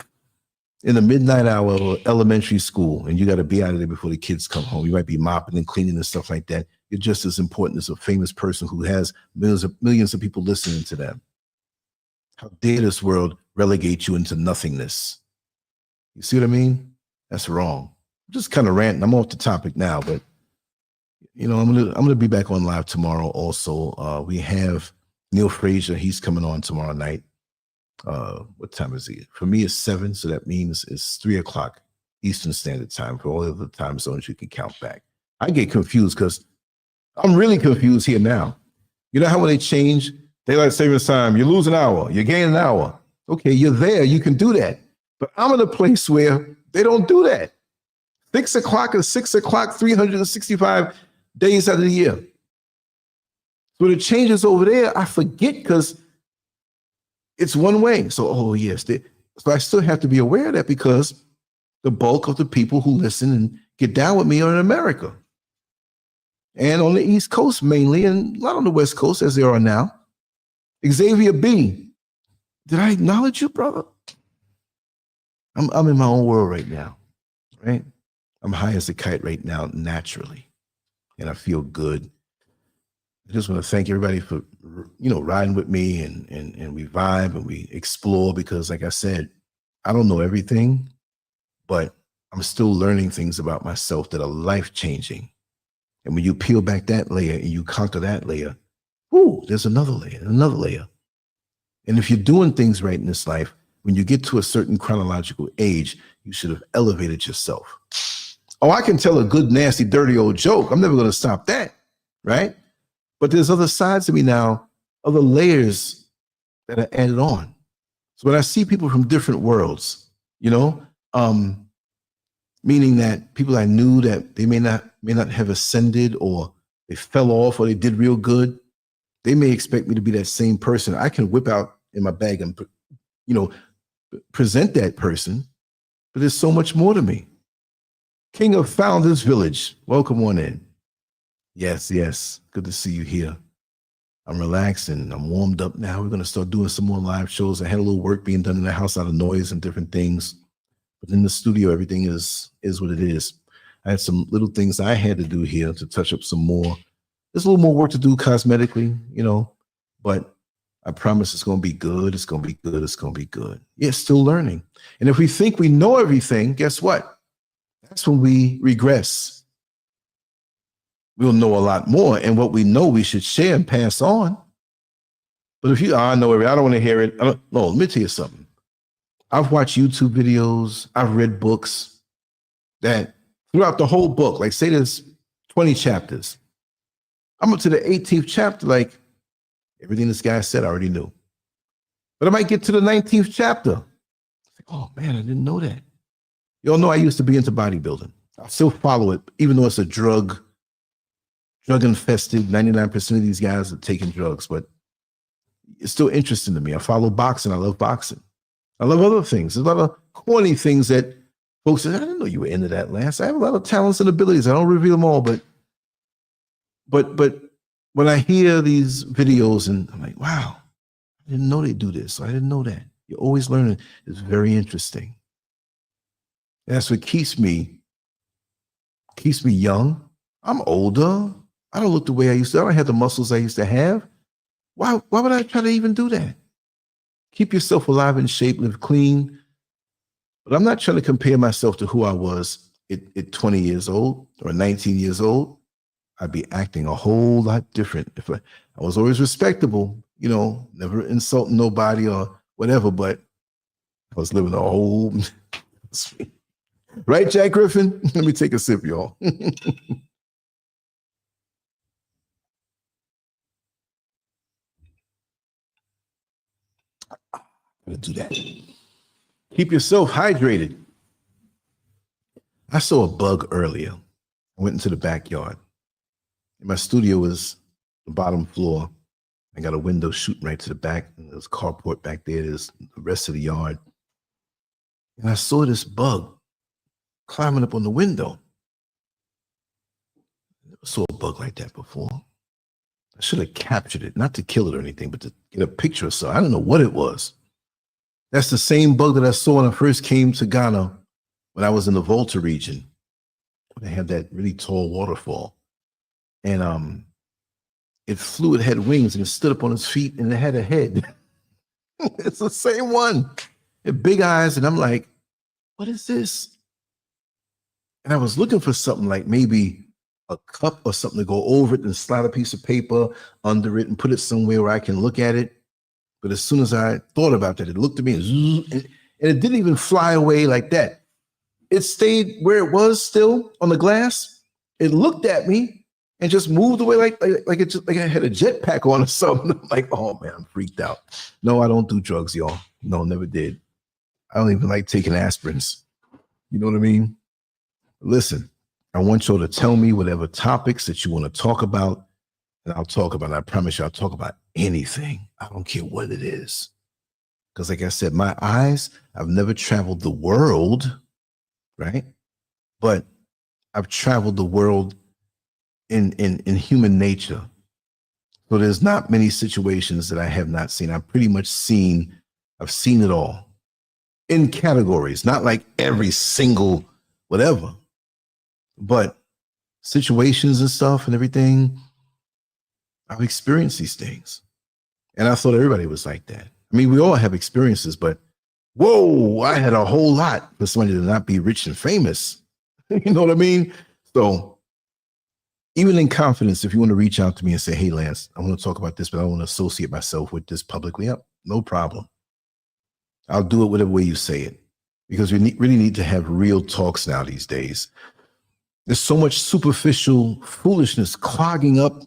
in the midnight hour of elementary school, and you got to be out of there before the kids come home. You might be mopping and cleaning and stuff like that. You're just as important as a famous person who has millions of people listening to them. How dare this world relegate you into nothingness? You see what I mean? That's wrong. I'm just kind of ranting. I'm off the topic now, but you know, I'm gonna be back on live tomorrow. Also, we have Neil Frazier. He's coming on tomorrow night. What time is it? For me, it's 7, so that means it's 3 o'clock Eastern Standard Time. For all the other time zones, you can count back. I get confused because I'm really confused here now. You know how when they change daylight savings time, you lose an hour, you gain an hour. Okay, you're there, you can do that. But I'm in a place where they don't do that. 6 o'clock is 6 o'clock, 365 days out of the year. So the changes over there, I forget because it's one way. So, oh yes. So I still have to be aware of that because the bulk of the people who listen and get down with me are in America. And on the East Coast mainly, and not on the West Coast as they are now. Xavier B, did I acknowledge you, brother? I'm in my own world right now, right? I'm high as a kite right now, naturally. And I feel good. I just want to thank everybody for, you know, riding with me and we vibe and we explore because, like I said, I don't know everything, but I'm still learning things about myself that are life-changing. And when you peel back that layer and you conquer that layer, whoo, there's another layer, another layer. And if you're doing things right in this life, when you get to a certain chronological age, you should have elevated yourself. Oh, I can tell a good, nasty, dirty old joke. I'm never going to stop that, right? But there's other sides of me now, other layers that are added on. So when I see people from different worlds, you know, meaning that people I knew that they may not have ascended or they fell off or they did real good, they may expect me to be that same person. I can whip out in my bag and, you know, present that person, but there's so much more to me. King of Founders Village, welcome on in. Yes, yes, good to see you here. I'm relaxing, I'm warmed up now. We're gonna start doing some more live shows. I had a little work being done in the house out of noise and different things, but in the studio, everything is what it is. I had some little things I had to do here to touch up some more. There's a little more work to do cosmetically, you know, but I promise it's gonna be good, it's gonna be good, it's gonna be good. Yeah, still learning. And if we think we know everything, guess what? That's when we regress. We'll know a lot more, and what we know we should share and pass on. But if I know everything, I don't want to hear it. No, let me tell you something. I've watched YouTube videos, I've read books that throughout the whole book, like say there's 20 chapters. I'm up to the 18th chapter, like everything this guy said I already knew. But I might get to the 19th chapter. It's like, oh man, I didn't know that. Y'all know I used to be into bodybuilding. I still follow it, even though it's a drug infested. 99% of these guys are taking drugs, but it's still interesting to me. I follow boxing. I love boxing. I love other things. There's a lot of corny things that folks say, I didn't know you were into that, Lance. I have a lot of talents and abilities. I don't reveal them all, but when I hear these videos and I'm like, wow, I didn't know they do this. I didn't know that. You're always learning. It's very interesting. And that's what keeps me young. I'm older. I don't look the way I used to. I don't have the muscles I used to have. Why would I try to even do that? Keep yourself alive and shape, live clean. But I'm not trying to compare myself to who I was at 20 years old or 19 years old. I'd be acting a whole lot different. If I was always respectable, you know, never insulting nobody or whatever, but I was living a whole, right, Jack Griffin? Let me take a sip, y'all. Gotta do that. Keep yourself hydrated. I saw a bug earlier. I went into the backyard. My studio was the bottom floor. I got a window shooting right to the back, and there's a carport back there. There's the rest of the yard. And I saw this bug climbing up on the window. I never saw a bug like that before. I should have captured it, not to kill it or anything, but to get a picture or so. I don't know what it was. That's the same bug that I saw when I first came to Ghana when I was in the Volta region. They had that really tall waterfall. And it flew, it had wings, and it stood up on its feet, and it had a head. It's the same one. It had big eyes, and I'm like, what is this? And I was looking for something like maybe a cup or something to go over it and slide a piece of paper under it and put it somewhere where I can look at it. But as soon as I thought about that, it looked at me and it didn't even fly away like that. It stayed where it was still on the glass. It looked at me and just moved away like I had a jetpack on or something. I'm like, oh man, I'm freaked out. No, I don't do drugs, y'all. No, never did. I don't even like taking aspirins. You know what I mean? Listen, I want y'all to tell me whatever topics that you want to talk about, and I'll talk about it. I promise you I'll talk about anything. I don't care what it is. Because like I said, my eyes, I've never traveled the world, right? But I've traveled the world in human nature. So there's not many situations that I have not seen. I've pretty much I've seen it all in categories, not like every single whatever, but situations and stuff and everything. I've experienced these things. And I thought everybody was like that. I mean, we all have experiences, but whoa, I had a whole lot for somebody to not be rich and famous. You know what I mean? So even in confidence, if you want to reach out to me and say, hey, Lance, I want to talk about this, but I don't want to associate myself with this publicly, no problem. I'll do it whatever way you say it, because we really need to have real talks now these days. There's so much superficial foolishness clogging up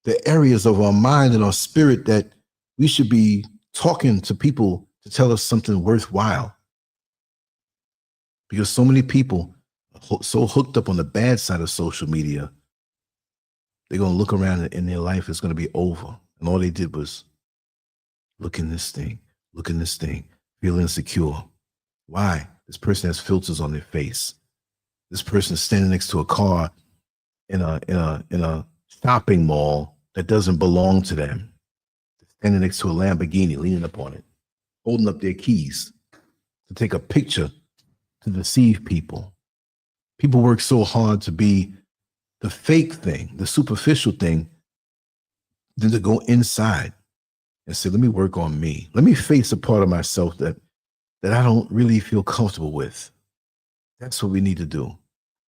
the areas of our mind and our spirit that we should be talking to people to tell us something worthwhile. Because so many people are so hooked up on the bad side of social media, they're going to look around and their life is going to be over. And all they did was look in this thing, feel insecure. Why? This person has filters on their face. This person is standing next to a car in a shopping mall that doesn't belong to them. Standing next to a Lamborghini, leaning upon it, holding up their keys to take a picture to deceive people. People work so hard to be the fake thing, the superficial thing, than to go inside and say, let me work on me. Let me face a part of myself that I don't really feel comfortable with. That's what we need to do.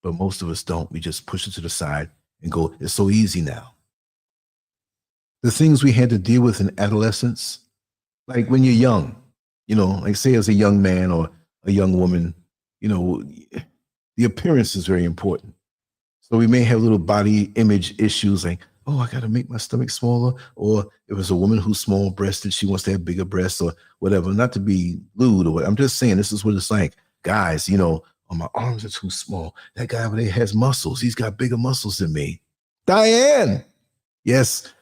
But most of us don't. We just push it to the side and go, it's so easy now. The things we had to deal with in adolescence, like when you're young, you know, like say as a young man or a young woman, you know, the appearance is very important. So we may have little body image issues like, oh, I got to make my stomach smaller. Or if it's a woman who's small breasted, she wants to have bigger breasts or whatever. Not to be lewd or what. I'm just saying this is what it's like. Guys, you know, Oh, my arms are too small. That guy over there has muscles. He's got bigger muscles than me. Diane. Yes.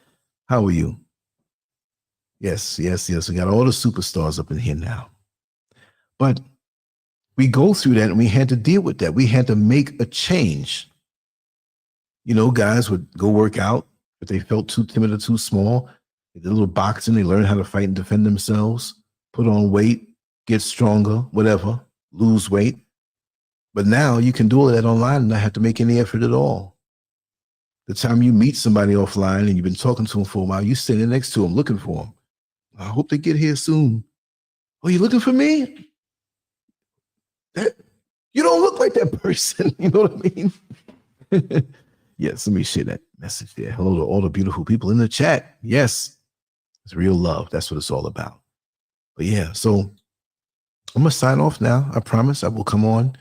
How are you? Yes. We got all the superstars up in here now. But we go through that and we had to deal with that. We had to make a change. You know, guys would go work out if they felt too timid or too small. They did a little boxing. They learned how to fight and defend themselves, put on weight, get stronger, whatever, lose weight. But now you can do all that online and not have to make any effort at all. The time you meet somebody offline and you've been talking to them for a while, you're sitting next to them looking for them. I hope they get here soon. Oh, you looking for me? You don't look like that person. You know what I mean? Yes, let me share that message there. Hello to all the beautiful people in the chat. Yes, it's real love. That's what it's all about. But yeah, so I'm going to sign off now. I promise I will come on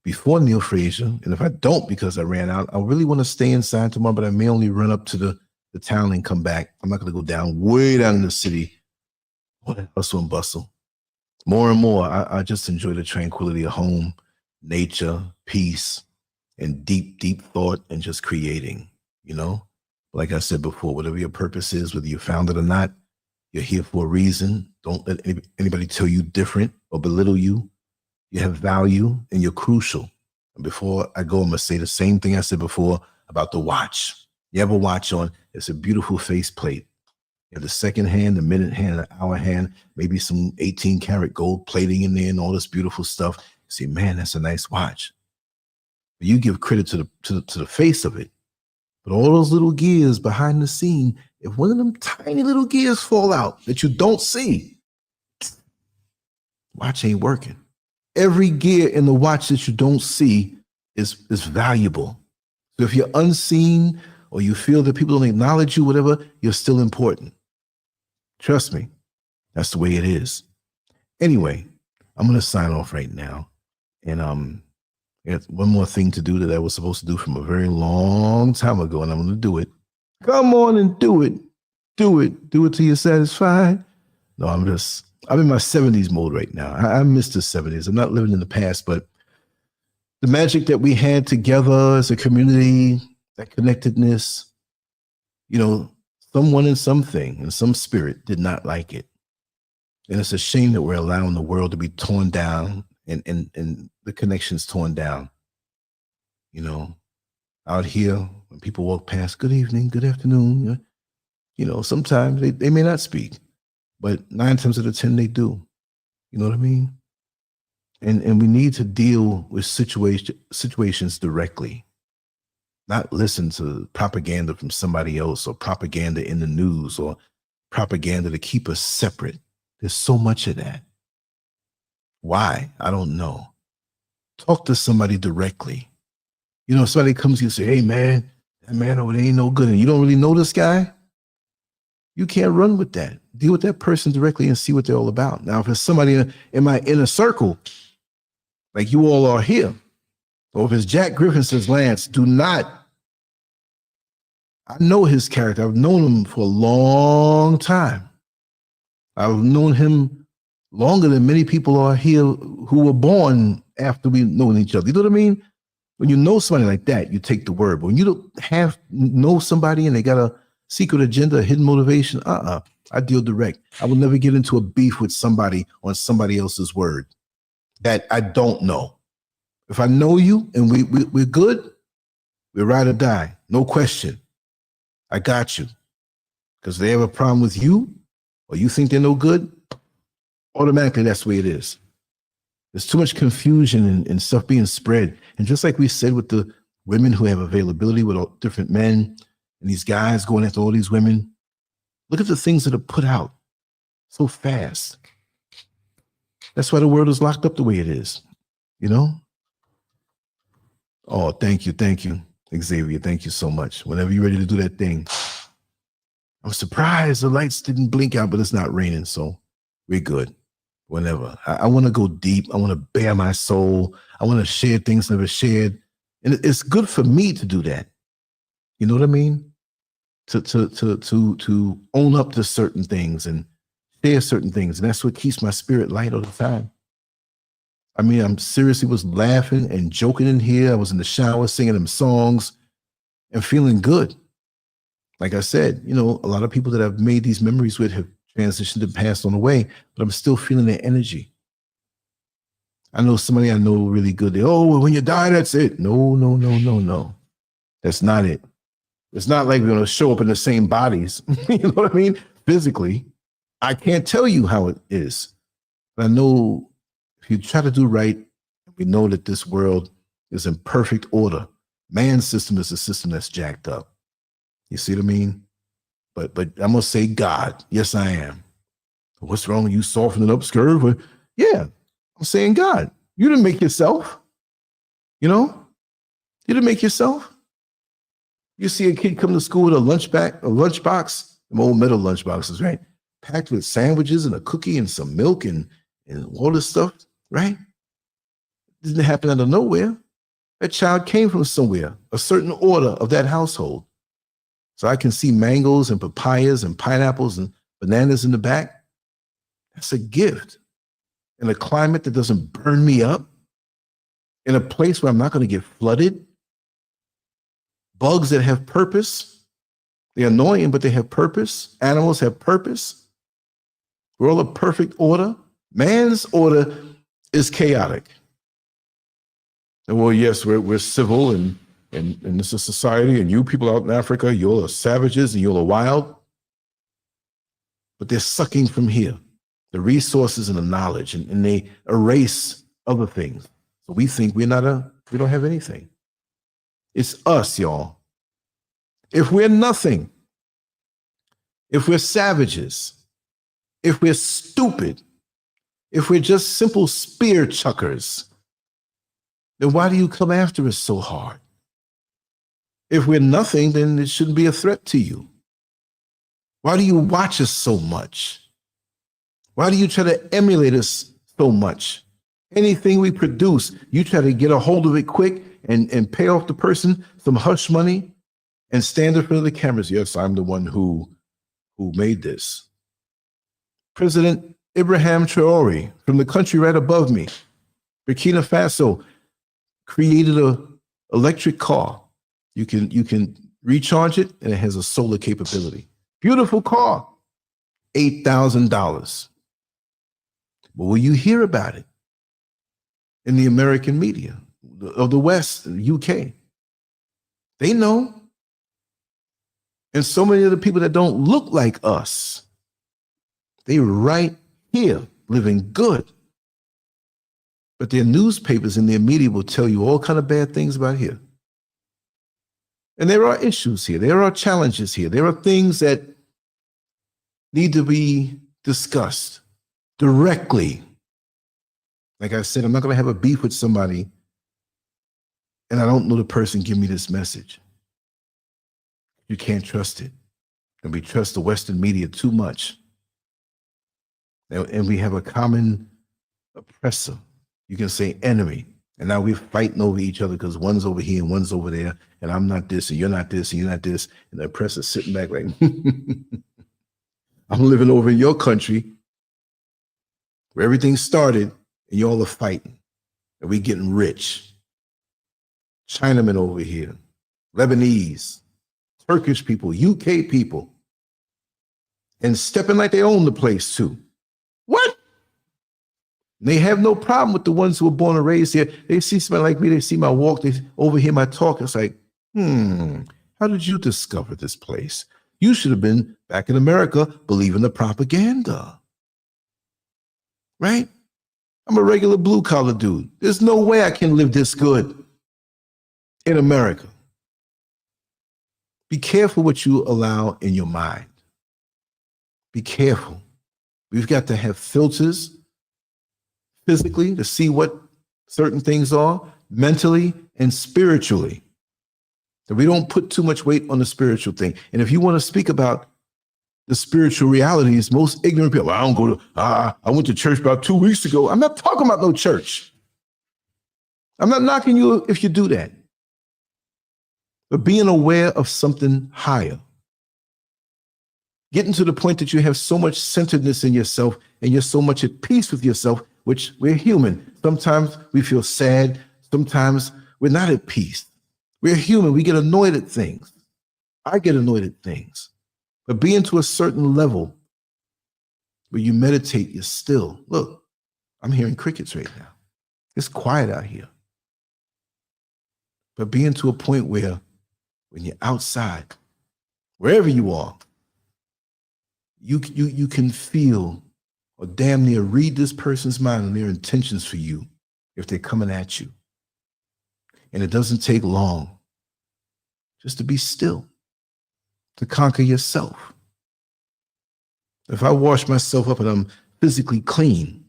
before Neil Frazier. And if I don't because I ran out, I really want to stay inside tomorrow, but I may only run up to the town and come back. I'm not going to go down way down in the city. Hustle and bustle. More and more, I just enjoy the tranquility of home, nature, peace, and deep, deep thought and just creating, you know? Like I said before, whatever your purpose is, whether you found it or not, you're here for a reason. Don't let anybody tell you different or belittle you. You have value and you're crucial. And before I go, I'm going to say the same thing I said before about the watch. You have a watch on, it's a beautiful faceplate. You have the second hand, the minute hand, the hour hand, maybe some 18 karat gold plating in there and all this beautiful stuff. You say, man, that's a nice watch. But you give credit to the face of it. But all those little gears behind the scene, if one of them tiny little gears fall out that you don't see, watch ain't working. Every gear in the watch that you don't see is valuable. So if you're unseen or you feel that people don't acknowledge you, whatever, you're still important. Trust me, that's the way it is. Anyway, I'm going to sign off right now. And there's one more thing to do that I was supposed to do from a very long time ago, and I'm going to do it. Come on and do it. Do it. Do it till you're satisfied. No, I'm in my 70s mode right now. I miss the 70s. I'm not living in the past, but the magic that we had together as a community, that connectedness, you know, someone in something, in some spirit did not like it. And it's a shame that we're allowing the world to be torn down and the connections torn down. You know, out here, when people walk past, good evening, good afternoon, you know, sometimes they may not speak, but 9 times out of 10, they do. You know what I mean? And we need to deal with situations directly, not listen to propaganda from somebody else or propaganda in the news or propaganda to keep us separate. There's so much of that. Why? I don't know. Talk to somebody directly. You know, somebody comes to you and say, hey, man, that man over there ain't no good. And you don't really know this guy. You can't run with that. Deal with that person directly and see what they're all about. Now, if it's somebody in my inner circle, like you all are here, or if it's Jack Griffin says, Lance, do not. I know his character. I've known him for a long time. I've known him longer than many people are here who were born after we known each other. You know what I mean? When you know somebody like that, you take the word. But when you don't know somebody and they got a secret agenda, a hidden motivation, I deal direct. I will never get into a beef with somebody on somebody else's word that I don't know. If I know you and we're good, we're ride or die. No question. I got you. Because they have a problem with you or you think they're no good, automatically that's the way it is. There's too much confusion and stuff being spread. And just like we said with the women who have availability with all different men and these guys going after all these women, look at the things that are put out so fast. That's why the world is locked up the way it is, you know? Oh, thank you, Xavier. Thank you so much. Whenever you're ready to do that thing. I'm surprised the lights didn't blink out, but it's not raining, so we're good. Whenever. I want to go deep. I want to bare my soul. I want to share things never shared. And it's good for me to do that. You know what I mean? To own up to certain things and share certain things. And that's what keeps my spirit light all the time. I mean, I'm seriously was laughing and joking in here. I was in the shower singing them songs and feeling good. Like I said, you know, a lot of people that I've made these memories with have transitioned and passed on away, but I'm still feeling their energy. I know somebody I know really good. Oh, when you die, that's it. No, no, no, no, no. That's not it. It's not like we're going to show up in the same bodies. You know what I mean? Physically, I can't tell you how it is. But I know if you try to do right, we know that this world is in perfect order. Man's system is a system that's jacked up. You see what I mean? But I'm going to say God. Yes, I am. What's wrong with you softening up, Scurv? Yeah, I'm saying God. You didn't make yourself. You know? You didn't make yourself. You see a kid come to school with a lunchbox, them old metal lunchboxes, right? Packed with sandwiches and a cookie and some milk and all this stuff, right? It didn't happen out of nowhere. That child came from somewhere, a certain order of that household. So I can see mangoes and papayas and pineapples and bananas in the back. That's a gift. In a climate that doesn't burn me up, in a place where I'm not going to get flooded. Bugs that have purpose. They're annoying, but they have purpose. Animals have purpose. We're all a perfect order. Man's order is chaotic. And well, yes, we're civil and this is society, and you people out in Africa, you're savages and you're wild. But they're sucking from here, the resources and the knowledge, and they erase other things. So we think we don't have anything. It's us, y'all. If we're nothing, if we're savages, if we're stupid, if we're just simple spear chuckers, then why do you come after us so hard? If we're nothing, then it shouldn't be a threat to you. Why do you watch us so much? Why do you try to emulate us so much? Anything we produce, you try to get a hold of it quick and pay off the person some hush money and stand in front of the cameras. Yes, I'm the one who made this. President Ibrahim Traore from the country right above me, Burkina Faso, created an electric car. You can recharge it, and it has a solar capability. Beautiful car, $8,000. But will you hear about it in the American media of the West, the UK? They know. And so many of the people that don't look like us, they right here living good. But their newspapers and their media will tell you all kind of bad things about here. And there are issues here. There are challenges here. There are things that need to be discussed directly. Like I said, I'm not going to have a beef with somebody and I don't know the person give me this message. You can't trust it. And we trust the Western media too much. And we have a common oppressor. You can say enemy. And now we're fighting over each other because one's over here and one's over there. And I'm not this and you're not this and you're not this. And the oppressor's sitting back like, I'm living over in your country where everything started and y'all are fighting. And we getting rich. Chinamen over here, Lebanese, Turkish people, UK people, and stepping like they own the place too. What? They have no problem with the ones who were born and raised here. They see somebody like me, they see my walk, they overhear my talk. It's like, how did you discover this place? You should have been back in America believing the propaganda. Right? I'm a regular blue collar dude. There's no way I can live this good in America. Be careful what you allow in your mind. Be careful. We've got to have filters physically to see what certain things are, mentally and spiritually. That we don't put too much weight on the spiritual thing. And if you want to speak about the spiritual realities, most ignorant people, I don't go to, I went to church about 2 weeks ago. I'm not talking about no church. I'm not knocking you if you do that. But being aware of something higher. Getting to the point that you have so much centeredness in yourself and you're so much at peace with yourself which we're human. Sometimes we feel sad. Sometimes we're not at peace. We're human. We get annoyed at things. I get annoyed at things. But being to a certain level where you meditate, you're still. Look, I'm hearing crickets right now. It's quiet out here. But being to a point where when you're outside, wherever you are, you can feel or damn near read this person's mind and their intentions for you if they're coming at you. And it doesn't take long just to be still, to conquer yourself. If I wash myself up and I'm physically clean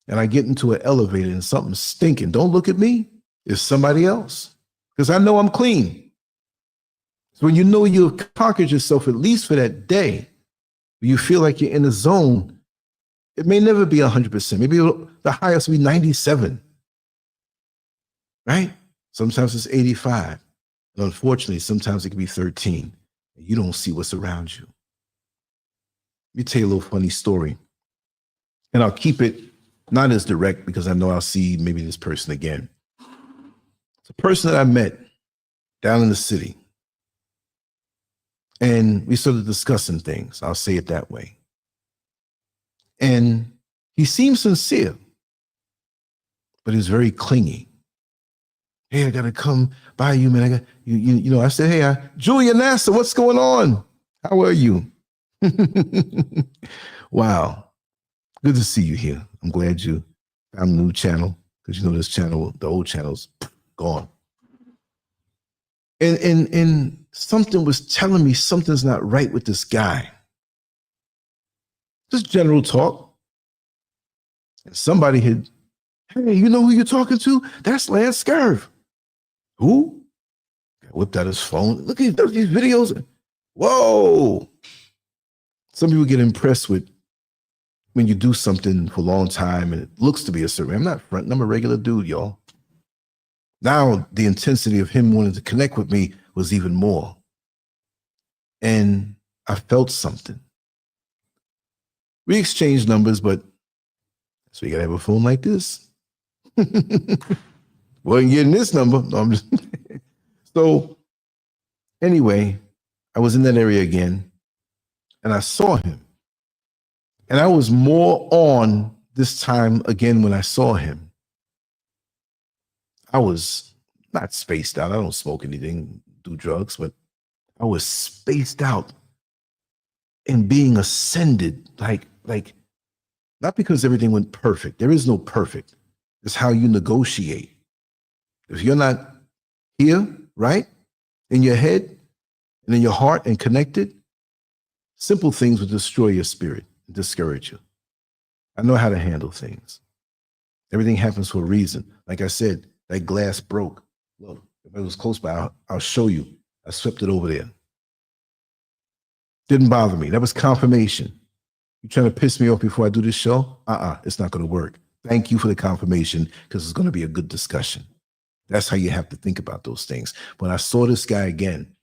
and I get into an elevator and something's stinking, don't look at me, it's somebody else, because I know I'm clean. So when you know you've conquered yourself, at least for that day, you feel like you're in a zone, it may never be 100%. Maybe the highest will be 97, right? Sometimes it's 85. And unfortunately, sometimes it can be 13. And you don't see what's around you. Let me tell you a little funny story. And I'll keep it not as direct because I know I'll see maybe this person again. It's a person that I met down in the city. And we started discussing things. I'll say it that way. And he seemed sincere, but he was very clingy. Hey, I got to come by you, man. I got you know, I said, hey, Julia Nasser, what's going on? How are you? Wow. Good to see you here. I'm glad you found a new channel because you know this channel, the old channel's gone. And something was telling me something's not right with this guy. Just general talk. And somebody had, hey, you know who you're talking to? That's Lancescurv. Who? Whipped out his phone. Look at these videos. Whoa. Some people get impressed with when you do something for a long time and it looks to be a certain way. I'm not fronting. I'm a regular dude, y'all. Now the intensity of him wanting to connect with me was even more. And I felt something. We exchanged numbers, but so you gotta have a phone like this. Wasn't getting this number. No, I'm just so anyway, I was in that area again and I saw him. And I was more on this time again when I saw him. I was not spaced out. I don't smoke anything, do drugs, but I was spaced out and being ascended, like not because everything went perfect. There is no perfect. It's how you negotiate. If you're not here, right, in your head and in your heart and connected, simple things will destroy your spirit and discourage you. I know how to handle things. Everything happens for a reason. Like I said, that glass broke. Look, if it was close by, I'll show you. I swept it over there. Didn't bother me. That was confirmation. You trying to piss me off before I do this show? It's not going to work. Thank you for the confirmation because it's going to be a good discussion. That's how you have to think about those things. When I saw this guy again,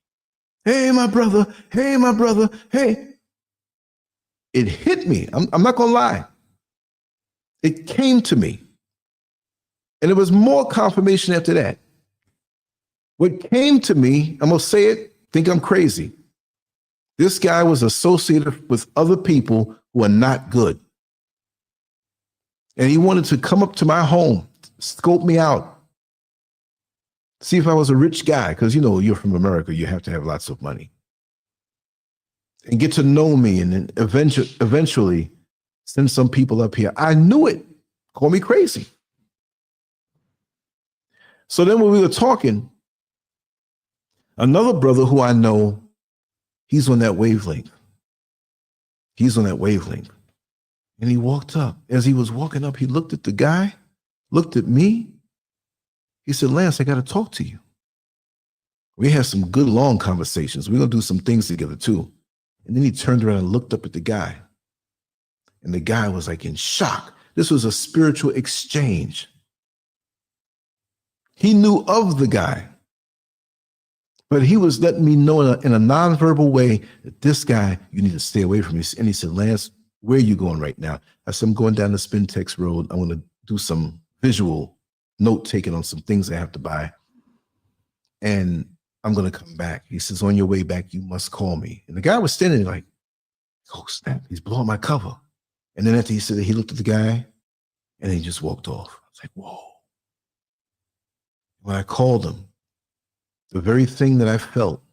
hey, my brother, hey. It hit me. I'm not going to lie. It came to me. And there was more confirmation after that. What came to me, I'm going to say it, think I'm crazy. This guy was associated with other people who are not good. And he wanted to come up to my home, scope me out, see if I was a rich guy, because you know, you're from America, you have to have lots of money. And get to know me and then eventually send some people up here. I knew it. Call me crazy. So then when we were talking, another brother who I know, he's on that wavelength. He's on that wavelength. And he walked up. As he was walking up, he looked at the guy, looked at me. He said, Lance, I got to talk to you. We had some good long conversations. We're going to do some things together too. And then he turned around and looked up at the guy. And the guy was like in shock. This was a spiritual exchange. He knew of the guy, but he was letting me know in a nonverbal way that this guy, you need to stay away from me. And he said, Lance, where are you going right now? I said, I'm going down the Spintex road. I want to do some visual note taking on some things I have to buy. And I'm going to come back. He says, on your way back, you must call me. And the guy was standing there like, oh, snap, he's blowing my cover. And then after he said that, he looked at the guy and he just walked off. I was like, whoa. When I called him, the very thing that I felt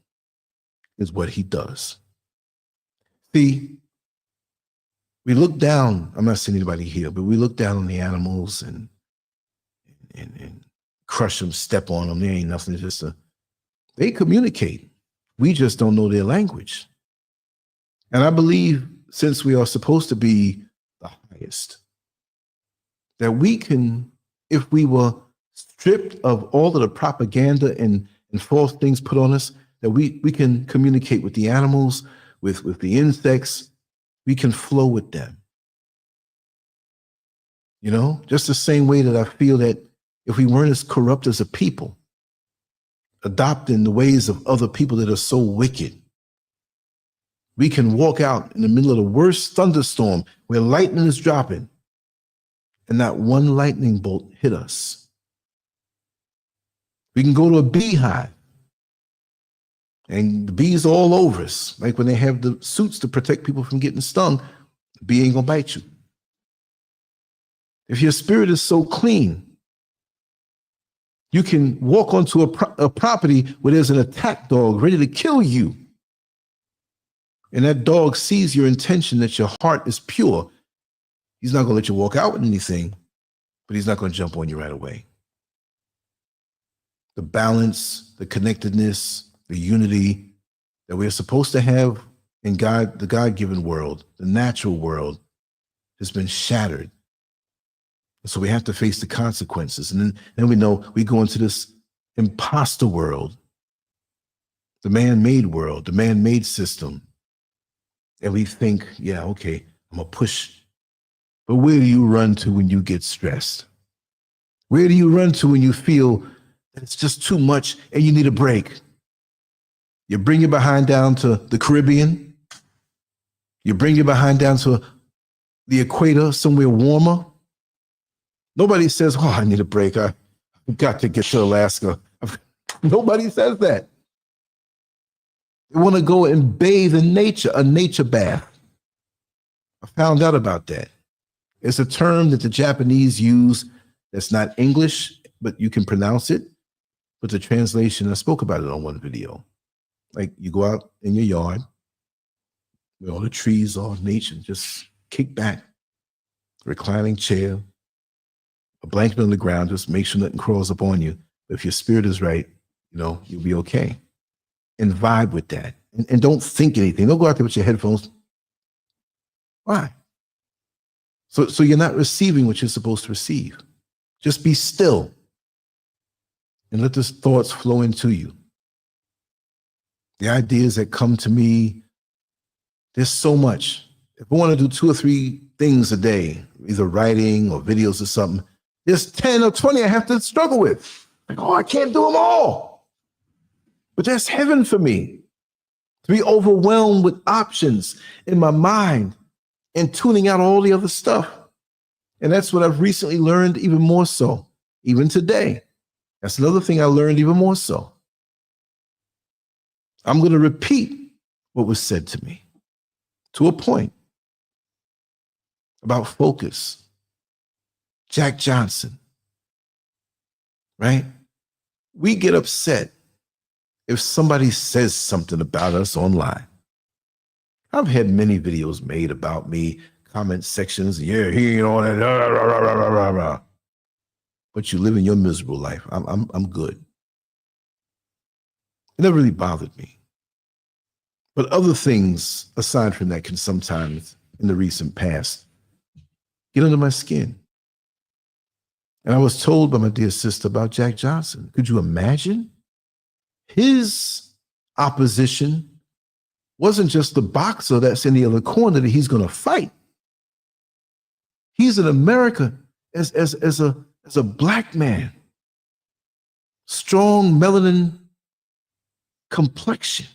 is what he does. See, we look down, I'm not seeing anybody here, but we look down on the animals and crush them, step on them. There ain't nothing, it's just they communicate. We just don't know their language. And I believe since we are supposed to be the highest, that we can, if we were stripped of all of the propaganda and false things put on us, that we can communicate with the animals, with the insects. We can flow with them. You know, just the same way that I feel that if we weren't as corrupt as a people, adopting the ways of other people that are so wicked, we can walk out in the middle of the worst thunderstorm where lightning is dropping and not one lightning bolt hit us. We can go to a beehive and the bees are all over us. Like when they have the suits to protect people from getting stung, the bee ain't gonna bite you. If your spirit is so clean, you can walk onto a property where there's an attack dog ready to kill you. And that dog sees your intention, that your heart is pure. He's not gonna let you walk out with anything, but he's not gonna jump on you right away. The balance, the connectedness, the unity that we're supposed to have in God, the God-given world, the natural world, has been shattered. So we have to face the consequences. And then we know we go into this imposter world, the man-made world, the man-made system. And we think, yeah, okay, I'm gonna push. But where do you run to when you get stressed? Where do you run to when you feel that it's just too much and you need a break? You bring your behind down to the Caribbean. You bring your behind down to the equator, somewhere warmer. Nobody says, oh, I need a break. I've got to get to Alaska. Nobody says that. They want to go and bathe in nature, a nature bath. I found out about that. It's a term that the Japanese use that's not English, but you can pronounce it. But the translation, I spoke about it on one video. Like you go out in your yard where all the trees are, nature, just kick back, reclining chair, a blanket on the ground, just make sure nothing crawls up on you. But if your spirit is right, you know, you'll be okay. And vibe with that. And don't think anything. Don't go out there with your headphones. Why? So you're not receiving what you're supposed to receive. Just be still and let those thoughts flow into you. The ideas that come to me, there's so much. If I want to do 2 or 3 things a day, either writing or videos or something, there's 10 or 20 I have to struggle with. Like, oh, I can't do them all. But that's heaven for me. To be overwhelmed with options in my mind and tuning out all the other stuff. And that's what I've recently learned even more so, even today. That's another thing I learned even more so. I'm going to repeat what was said to me to a point about focus. Jack Johnson, right? We get upset if somebody says something about us online. I've had many videos made about me, comment sections, yeah, he and all that, rah, rah, rah, rah, rah, rah. But you live in your miserable life. I'm good. It never really bothered me. But other things aside from that can sometimes, in the recent past, get under my skin. And I was told by my dear sister about Jack Johnson. Could you imagine? His opposition wasn't just the boxer that's in the other corner that he's going to fight. He's in America as a black man, strong melanin complexion.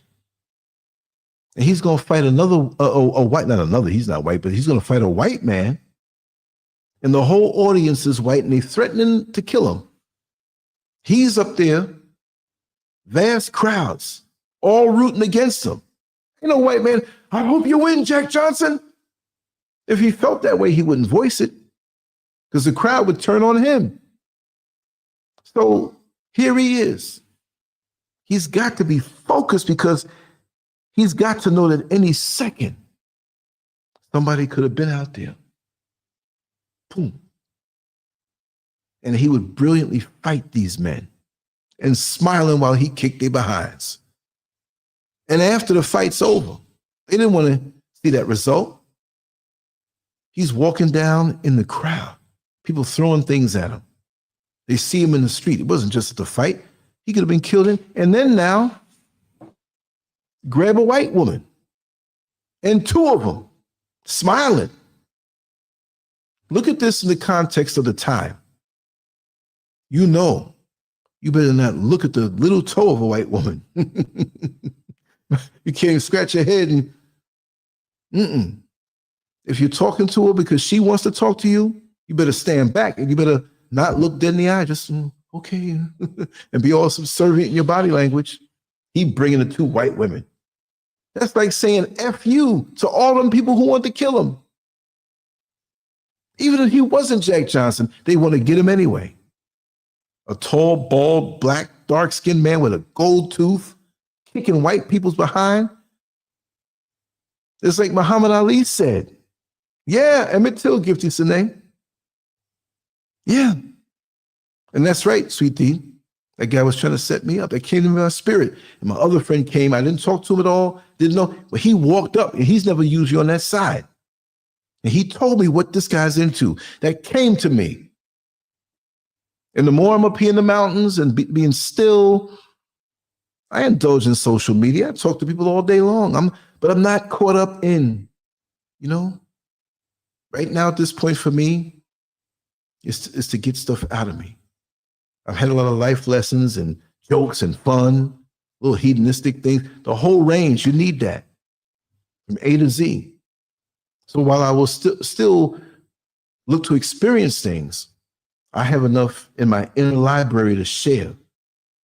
And he's going to fight another, a white, not another, he's not white, but he's going to fight a white man and the whole audience is white, and they're threatening to kill him. He's up there, vast crowds, all rooting against him. You know, white man, I hope you win, Jack Johnson. If he felt that way, he wouldn't voice it, because the crowd would turn on him. So here he is. He's got to be focused, because he's got to know that any second, somebody could have been out there. Boom. And he would brilliantly fight these men and smiling while he kicked their behinds. And after the fight's over, they didn't want to see that result. He's walking down in the crowd, people throwing things at him. They see him in the street. It wasn't just at the fight. He could have been killed in. And then now, grab a white woman and two of them smiling. Look at this in the context of the time. You know, you better not look at the little toe of a white woman. You can't scratch your head and, If you're talking to her because she wants to talk to you, you better stand back and you better not look dead in the eye. Just, okay, and be all subservient in your body language. He bringing the two white women. That's like saying F you to all them people who want to kill him. Even if he wasn't Jack Johnson, they want to get him anyway. A tall, bald, black, dark-skinned man with a gold tooth, kicking white people's behind. It's like Muhammad Ali said. Yeah, Emmett Till, Gifty Sine. Yeah. And that's right, sweet tea. That guy was trying to set me up. That came to my spirit. And my other friend came. I didn't talk to him at all. Didn't know. But he walked up, and he's never used you on that side. And he told me what this guy's into. That came to me. And the more I'm up here in the mountains and being still, I indulge in social media. I talk to people all day long. But I'm not caught up in, right now at this point for me, is to get stuff out of me. I've had a lot of life lessons and jokes and fun, little hedonistic things, the whole range. You need that from A to Z. So while I will still look to experience things, I have enough in my inner library to share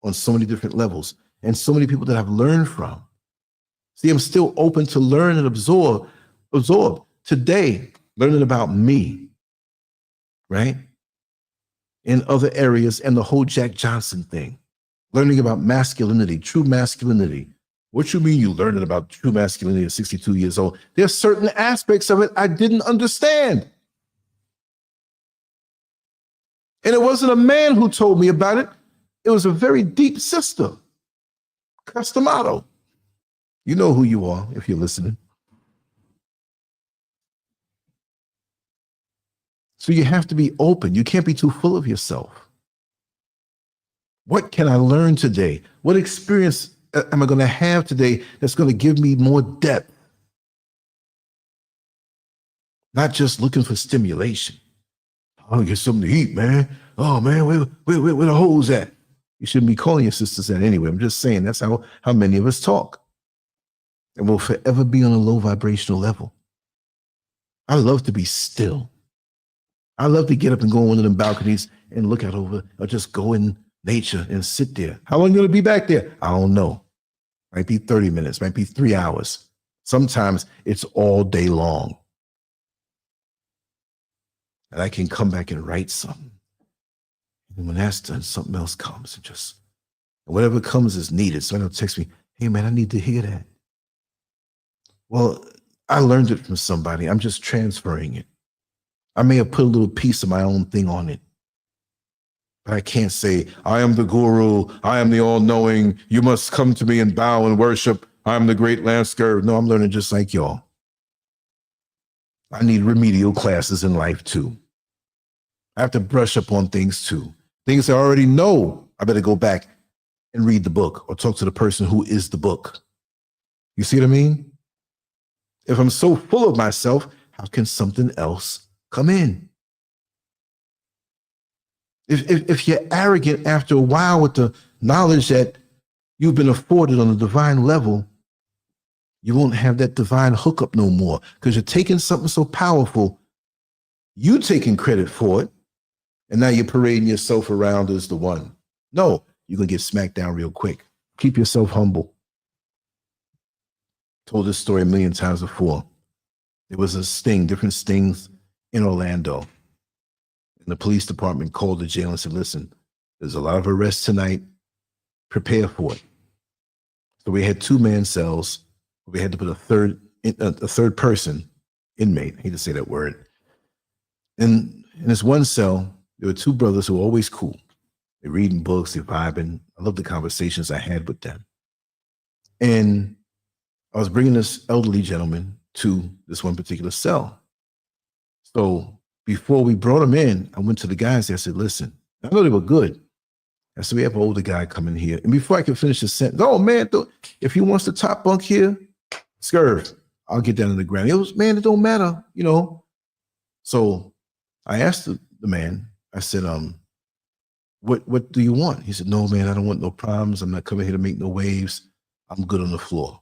on so many different levels and so many people that I've learned from. See, I'm still open to learn and absorb. Today, learning about me, right? In other areas, and the whole Jack Johnson thing, learning about masculinity, true masculinity. What you mean you learning about true masculinity at 62 years old? There's certain aspects of it I didn't understand. And it wasn't a man who told me about it. It was a very deep sister, Customato. You know who you are if you're listening. So you have to be open. You can't be too full of yourself. What can I learn today? What experience am I going to have today that's going to give me more depth? Not just looking for stimulation. I want to get something to eat, man. Oh, man, where the hoes at? You shouldn't be calling your sisters that anyway. I'm just saying that's how many of us talk. And we'll forever be on a low vibrational level. I love to be still. I love to get up and go on one of them balconies and look out over, or just go in nature and sit there. How long are you going to be back there? I don't know. Might be 30 minutes, might be 3 hours. Sometimes it's all day long. And I can come back and write something. And when that's done, something else comes and whatever comes is needed. So they'll text me, hey man, I need to hear that. Well, I learned it from somebody. I'm just transferring it. I may have put a little piece of my own thing on it. But I can't say, I am the guru, I am the all-knowing, you must come to me and bow and worship, I'm the great Lancescurv. No, I'm learning just like y'all. I need remedial classes in life too. I have to brush up on things too. Things I already know, I better go back and read the book or talk to the person who is the book. You see what I mean? If I'm so full of myself, how can something else come in? If you're arrogant after a while with the knowledge that you've been afforded on a divine level, you won't have that divine hookup no more, because you're taking something so powerful, you taking credit for it, and now you're parading yourself around as the one. No, you're going to get smacked down real quick. Keep yourself humble. Told this story a million times before. There was a sting, different stings in Orlando. And the police department called the jail and said, listen, there's a lot of arrests tonight. Prepare for it. So we had 2-man cells. We had to put a third person, inmate, I hate to say that word. And in this one cell, there were 2 brothers who were always cool. They're reading books, they're vibing. I love the conversations I had with them. And I was bringing this elderly gentleman to this one particular cell. So before we brought him in, I went to the guys. I said, listen, I know they were good. I said, we have an older guy coming here. And before I could finish the sentence, oh man, if he wants the top bunk here, Scurv, I'll get down on the ground. He goes, man, it don't matter, you know. So I asked the man, I said, what do you want? He said, no, man, I don't want no problems. I'm not coming here to make no waves. I'm good on the floor.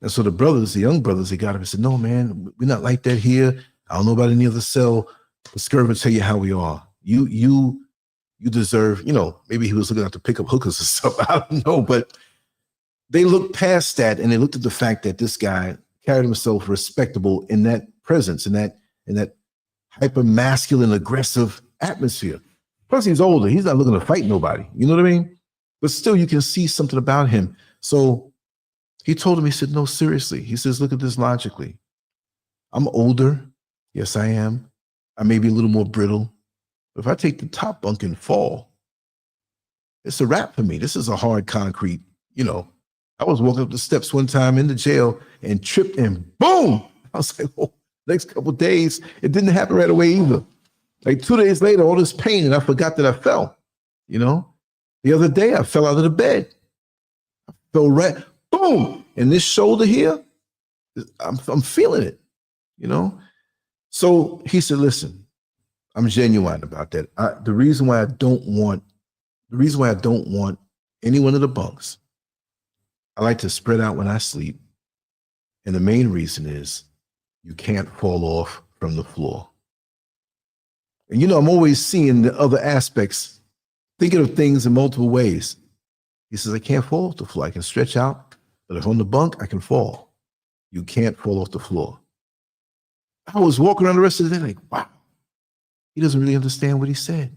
And so the brothers, the young brothers, they got up and said, no, man, we're not like that here. I don't know about any other cell. But Scurv will tell you how we are. You deserve, you know, maybe he was looking out to pick up hookers or something. I don't know, but they looked past that and they looked at the fact that this guy carried himself respectable in that presence, in that hyper masculine, aggressive atmosphere. Plus, he's older. He's not looking to fight nobody. You know what I mean? But still, you can see something about him. So he told him, he said, no, seriously. He says, look at this logically. I'm older. Yes, I am. I may be a little more brittle. But if I take the top bunk and fall, it's a wrap for me. This is a hard concrete, you know. I was walking up the steps one time in the jail and tripped and boom. I was like, oh, next couple of days, it didn't happen right away either. Like 2 days later, all this pain, and I forgot that I fell, you know. The other day, I fell out of the bed. I fell right, boom. And this shoulder here, I'm feeling it, you know. So he said, listen, I'm genuine about that. The reason why I don't want any one of the bunks, I like to spread out when I sleep. And the main reason is you can't fall off from the floor. And, you know, I'm always seeing the other aspects, thinking of things in multiple ways. He says, I can't fall off the floor. I can stretch out, but if I'm on the bunk, I can fall. You can't fall off the floor. I was walking around the rest of the day like, wow, he doesn't really understand what he said.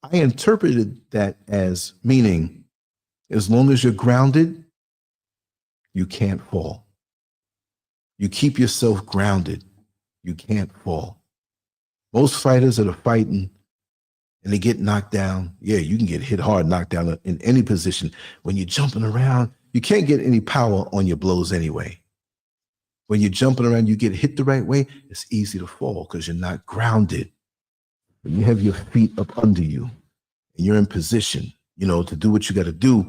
I interpreted that as meaning, as long as you're grounded, you can't fall. You keep yourself grounded, you can't fall. Most fighters that are fighting and they get knocked down, yeah, you can get hit hard, knocked down in any position. When you're jumping around, you can't get any power on your blows anyway. When you're jumping around, you get hit the right way, it's easy to fall because you're not grounded. When you have your feet up under you and you're in position, you know, to do what you got to do,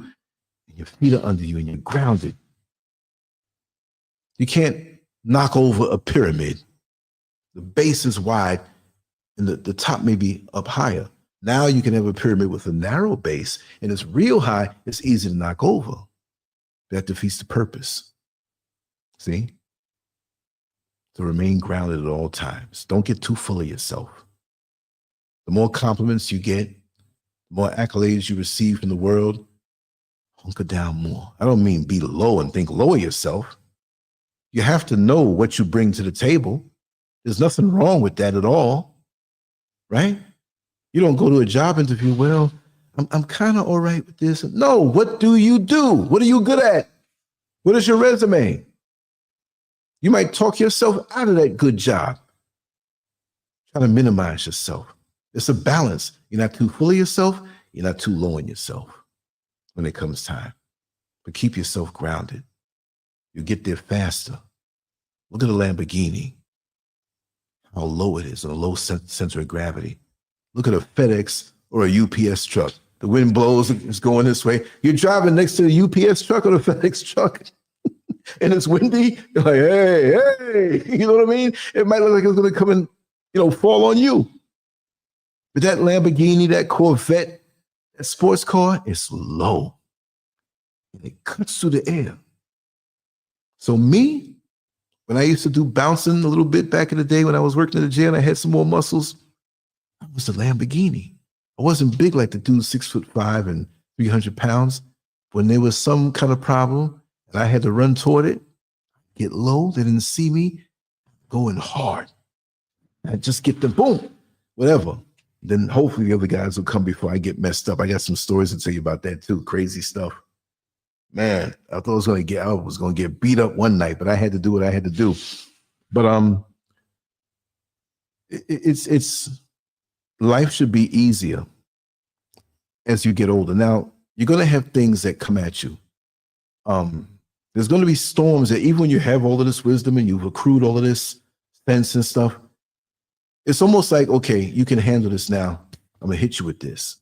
and your feet are under you and you're grounded, you can't knock over a pyramid. The base is wide and the top may be up higher. Now you can have a pyramid with a narrow base and it's real high, it's easy to knock over. That defeats the purpose. See? To remain grounded at all times. Don't get too full of yourself. The more compliments you get, the more accolades you receive from the world, hunker down more. I don't mean be low and think low of yourself. You have to know what you bring to the table. There's nothing wrong with that at all, right? You don't go to a job interview, well, I'm kind of all right with this. No, what do you do? What are you good at? What is your resume? You might talk yourself out of that good job. Try to minimize yourself. It's a balance. You're not too full of yourself. You're not too low on yourself when it comes time. But keep yourself grounded. You get there faster. Look at a Lamborghini, how low it is on a low center of gravity. Look at a FedEx or a UPS truck. The wind blows, it's going this way. You're driving next to the UPS truck or the FedEx truck, and it's windy. You're like, hey, you know what I mean? It might look like it's going to come and, you know, fall on you. But that Lamborghini, that Corvette, that sports car, it's low. And it cuts through the air. So me, When I used to do bouncing a little bit back in the day when I was working in the jail and I had some more muscles, I was a Lamborghini. I wasn't big like the dude 6'5" and 300 pounds. When there was some kind of problem and I had to run toward it, get low, they didn't see me, going hard. I just get the boom, whatever. Then hopefully the other guys will come before I get messed up. I got some stories to tell you about that too. Crazy stuff. Man, I thought I was gonna get beat up one night, but I had to do what I had to do. But it's life should be easier as you get older. Now you're gonna have things that come at you. There's gonna be storms that even when you have all of this wisdom and you've accrued all of this sense and stuff, it's almost like, okay, you can handle this now. I'm gonna hit you with this.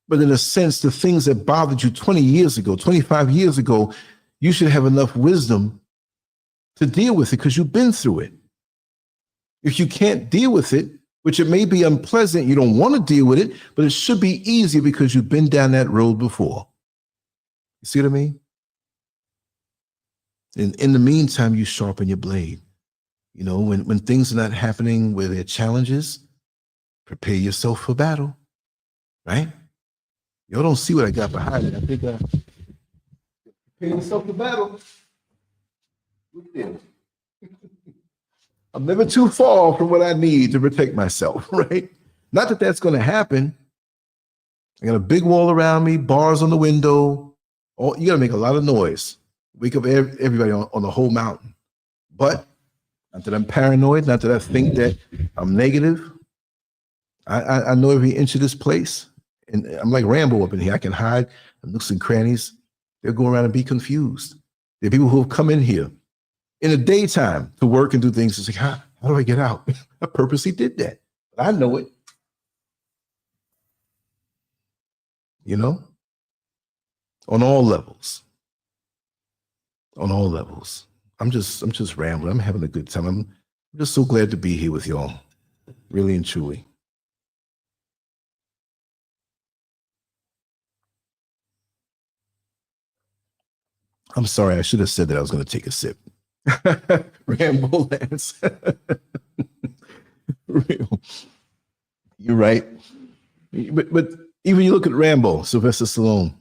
But in a sense, the things that bothered you 20 years ago, 25 years ago, you should have enough wisdom to deal with it because you've been through it. If you can't deal with it, which it may be unpleasant, you don't want to deal with it, but it should be easier because you've been down that road before. You see what I mean? And in the meantime, you sharpen your blade. You know, when things are not happening where there are challenges, prepare yourself for battle, right? Y'all don't see what I got behind it. I think prepare yourself for battle. Look there. I'm never too far from what I need to protect myself, right? Not that that's going to happen. I got a big wall around me, bars on the window. Oh, you got to make a lot of noise. Wake up everybody on the whole mountain. But not that I'm paranoid, not that I think that I'm negative. I know every inch of this place. And I'm like Rambo up in here. I can hide nooks and crannies. They'll go around and be confused. There are people who have come in here in the daytime to work and do things. It's like, how do I get out? I purposely did that. But I know it. You know? On all levels. On all levels. I'm just rambling. I'm having a good time. I'm just so glad to be here with y'all. Really and truly. I'm sorry, I should have said that I was going to take a sip. Rambo Lance. Real. You're right. But even you look at Rambo, Sylvester Stallone,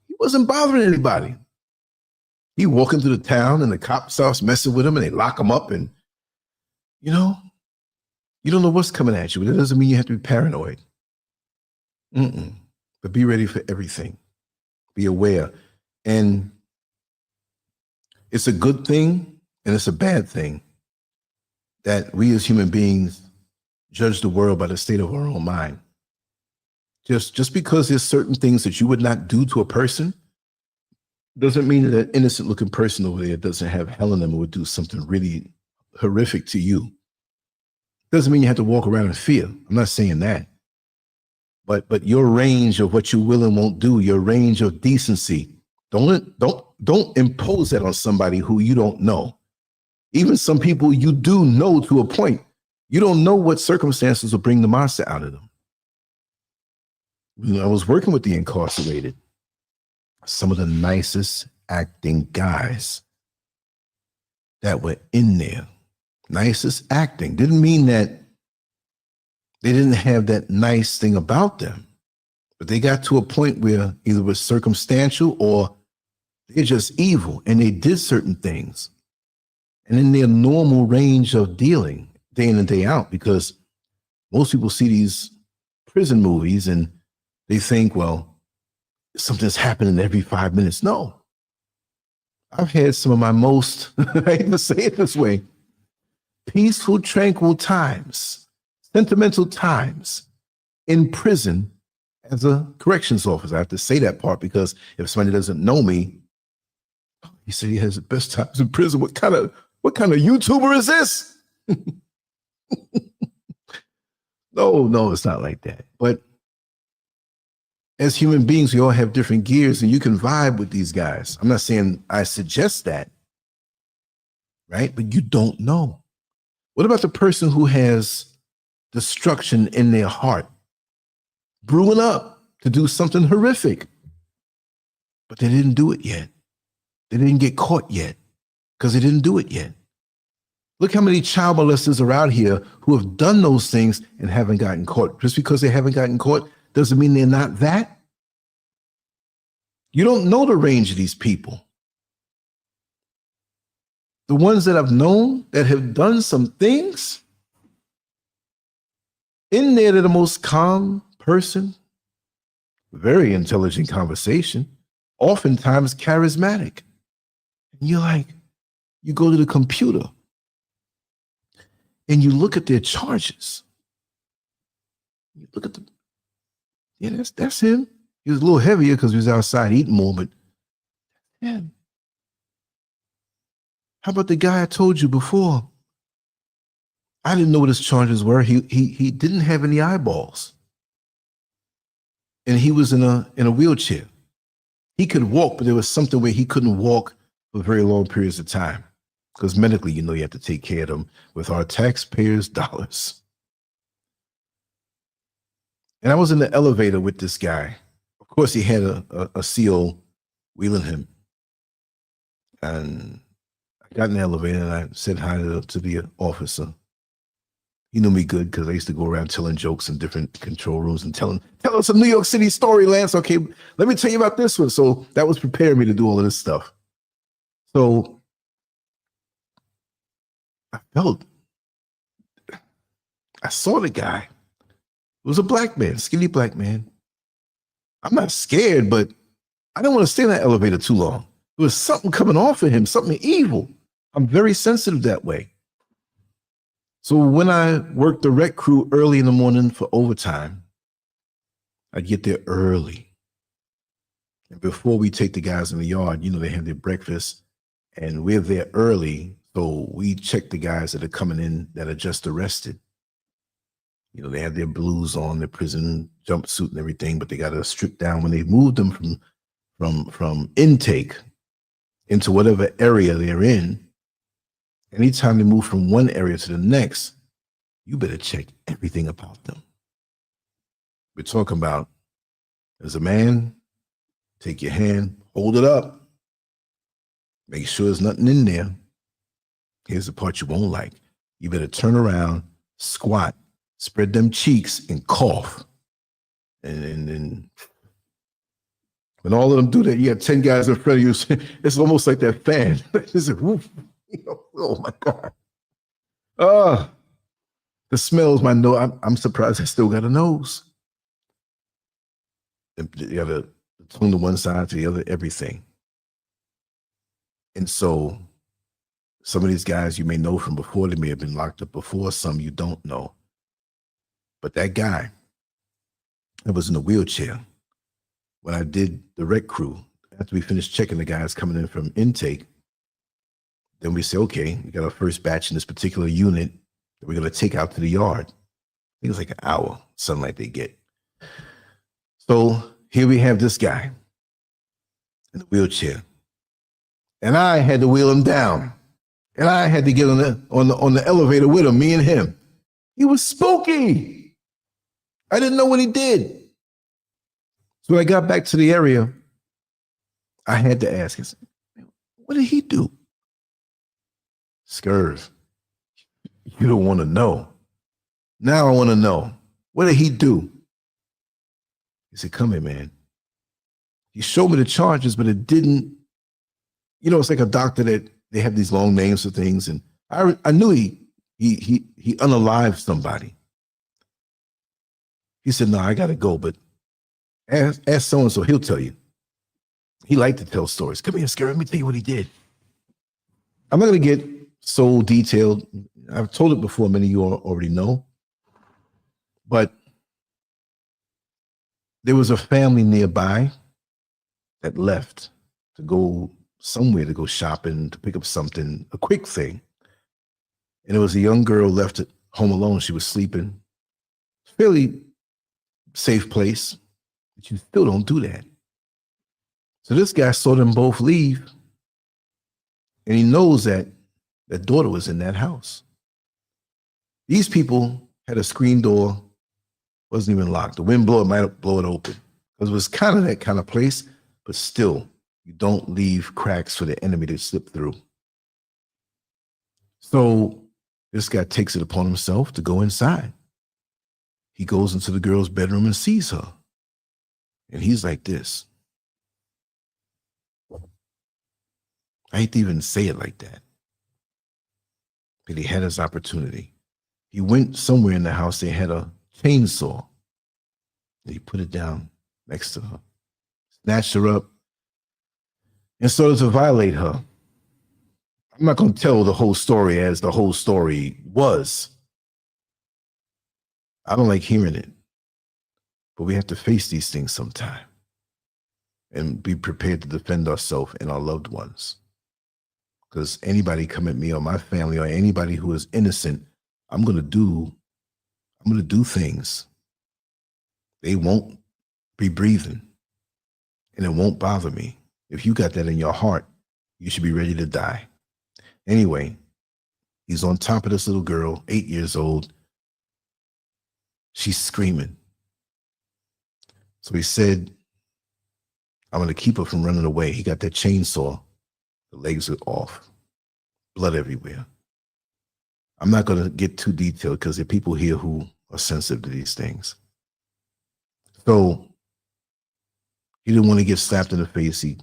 he wasn't bothering anybody. He walking through the town and the cop starts messing with him and they lock him up and, you know, you don't know what's coming at you, but it doesn't mean you have to be paranoid. But be ready for everything. Be aware. And it's a good thing and it's a bad thing that we as human beings judge the world by the state of our own mind. Just because there's certain things that you would not do to a person doesn't mean that an innocent looking person over there doesn't have hell in them or would do something really horrific to you. Doesn't mean you have to walk around in fear. I'm not saying that. But your range of what you will and won't do, your range of decency, don't impose that on somebody who you don't know. Even some people you do know to a point. You don't know what circumstances will bring the monster out of them. You know, I was working with the incarcerated. Some of the nicest acting guys that were in there. Nicest acting. Didn't mean that they didn't have that nice thing about them. But they got to a point where either it was circumstantial or they're just evil and they did certain things. And in their normal range of dealing day in and day out, because most people see these prison movies and they think, well, something's happening every 5 minutes. No. I've had some of my most, I hate to say it this way, peaceful, tranquil times, sentimental times in prison as a corrections officer. I have to say that part because if somebody doesn't know me, he said he has the best times in prison. What kind of YouTuber is this? No, it's not like that. But as human beings, we all have different gears and you can vibe with these guys. I'm not saying I suggest that, right? But you don't know. What about the person who has destruction in their heart, brewing up to do something horrific, but they didn't do it yet. They didn't get caught yet. because they didn't do it yet. Look how many child molesters are out here who have done those things and haven't gotten caught. Just because they haven't gotten caught doesn't mean they're not that. You don't know the range of these people. The ones that I've known that have done some things, in there, they're the most calm person, very intelligent conversation, oftentimes charismatic. And you're like, you go to the computer and you look at their charges. You look at the, yeah, that's him. He was a little heavier because he was outside eating more, but man, how about the guy I told you before? I didn't know what his charges were. He didn't have any eyeballs, and he was in a wheelchair. He could walk, but there was something where he couldn't walk for very long periods of time, because medically, you have to take care of them with our taxpayers' dollars. And I was in the elevator with this guy. Of course, he had a CO wheeling him, and I got in the elevator and I said hi to the officer. He knew me good because I used to go around telling jokes in different control rooms and tell us a New York City story, Lance. Okay, let me tell you about this one. So that was preparing me to do all of this stuff. So I saw the guy. It was a black man, skinny black man. I'm not scared, but I don't want to stay in that elevator too long. There was something coming off of him, something evil. I'm very sensitive that way. So when I worked the rec crew early in the morning for overtime, I'd get there early. And before we take the guys in the yard, they have their breakfast, and we're there early. So we check the guys that are coming in that are just arrested. They have their blues on, their prison jumpsuit and everything, but they got to strip down when they move them from intake into whatever area they're in. Anytime they move from one area to the next, you better check everything about them. We're talking about, as a man, take your hand, hold it up, make sure there's nothing in there. Here's the part you won't like. You better turn around, squat, spread them cheeks, and cough. And when all of them do that, you have 10 guys in front of you. It's almost like that fan. It's like, woof. Oh my God. The smells, my nose. I'm surprised I still got a nose. You have a tongue to one side, to the other, everything. And so some of these guys you may know from before, they may have been locked up before, some you don't know. But that guy that was in a wheelchair, when I did the rec crew, after we finished checking the guys coming in from intake, then we say, okay, we got our first batch in this particular unit that we're going to take out to the yard. I think it's like an hour sunlight they get. So here we have this guy in the wheelchair, and I had to wheel him down, and I had to get on the elevator with him, me and him. He was spooky. I didn't know what he did. So when I got back to the area, I had to ask him, what did he do? Scurv, you don't want to know. Now I want to know. What did he do? He said, come here, man. He showed me the charges, but it didn't, it's like a doctor that they have these long names for things. And I knew he unalived somebody. He said, no, I got to go, but ask so-and-so, he'll tell you. He liked to tell stories. Come here, Scurv, let me tell you what he did. I'm not going to get so detailed. I've told it before, many of you already know. But there was a family nearby that left to go somewhere, to go shopping, to pick up something, a quick thing. And it was a young girl left at home alone. She was sleeping. Fairly safe place, but you still don't do that. So this guy saw them both leave, and he knows that that daughter was in that house. These people had a screen door, wasn't even locked. The wind might blow it open, because it was kind of that kind of place, but still, you don't leave cracks for the enemy to slip through. So this guy takes it upon himself to go inside. He goes into the girl's bedroom and sees her. And he's like this. I hate to even say it like that. But he had his opportunity. He went somewhere in the house, they had a chainsaw. And he put it down next to her, snatched her up, and started to violate her. I'm not going to tell the whole story as the whole story was. I don't like hearing it. But we have to face these things sometime and be prepared to defend ourselves and our loved ones. Because anybody come at me or my family or anybody who is innocent, I'm going to do things. They won't be breathing and it won't bother me. If you got that in your heart, you should be ready to die. Anyway, he's on top of this little girl, 8 years old. She's screaming. So he said, I'm going to keep her from running away. He got that chainsaw. The legs are off. Blood everywhere. I'm not going to get too detailed because there are people here who are sensitive to these things. So he didn't want to get slapped in the face. He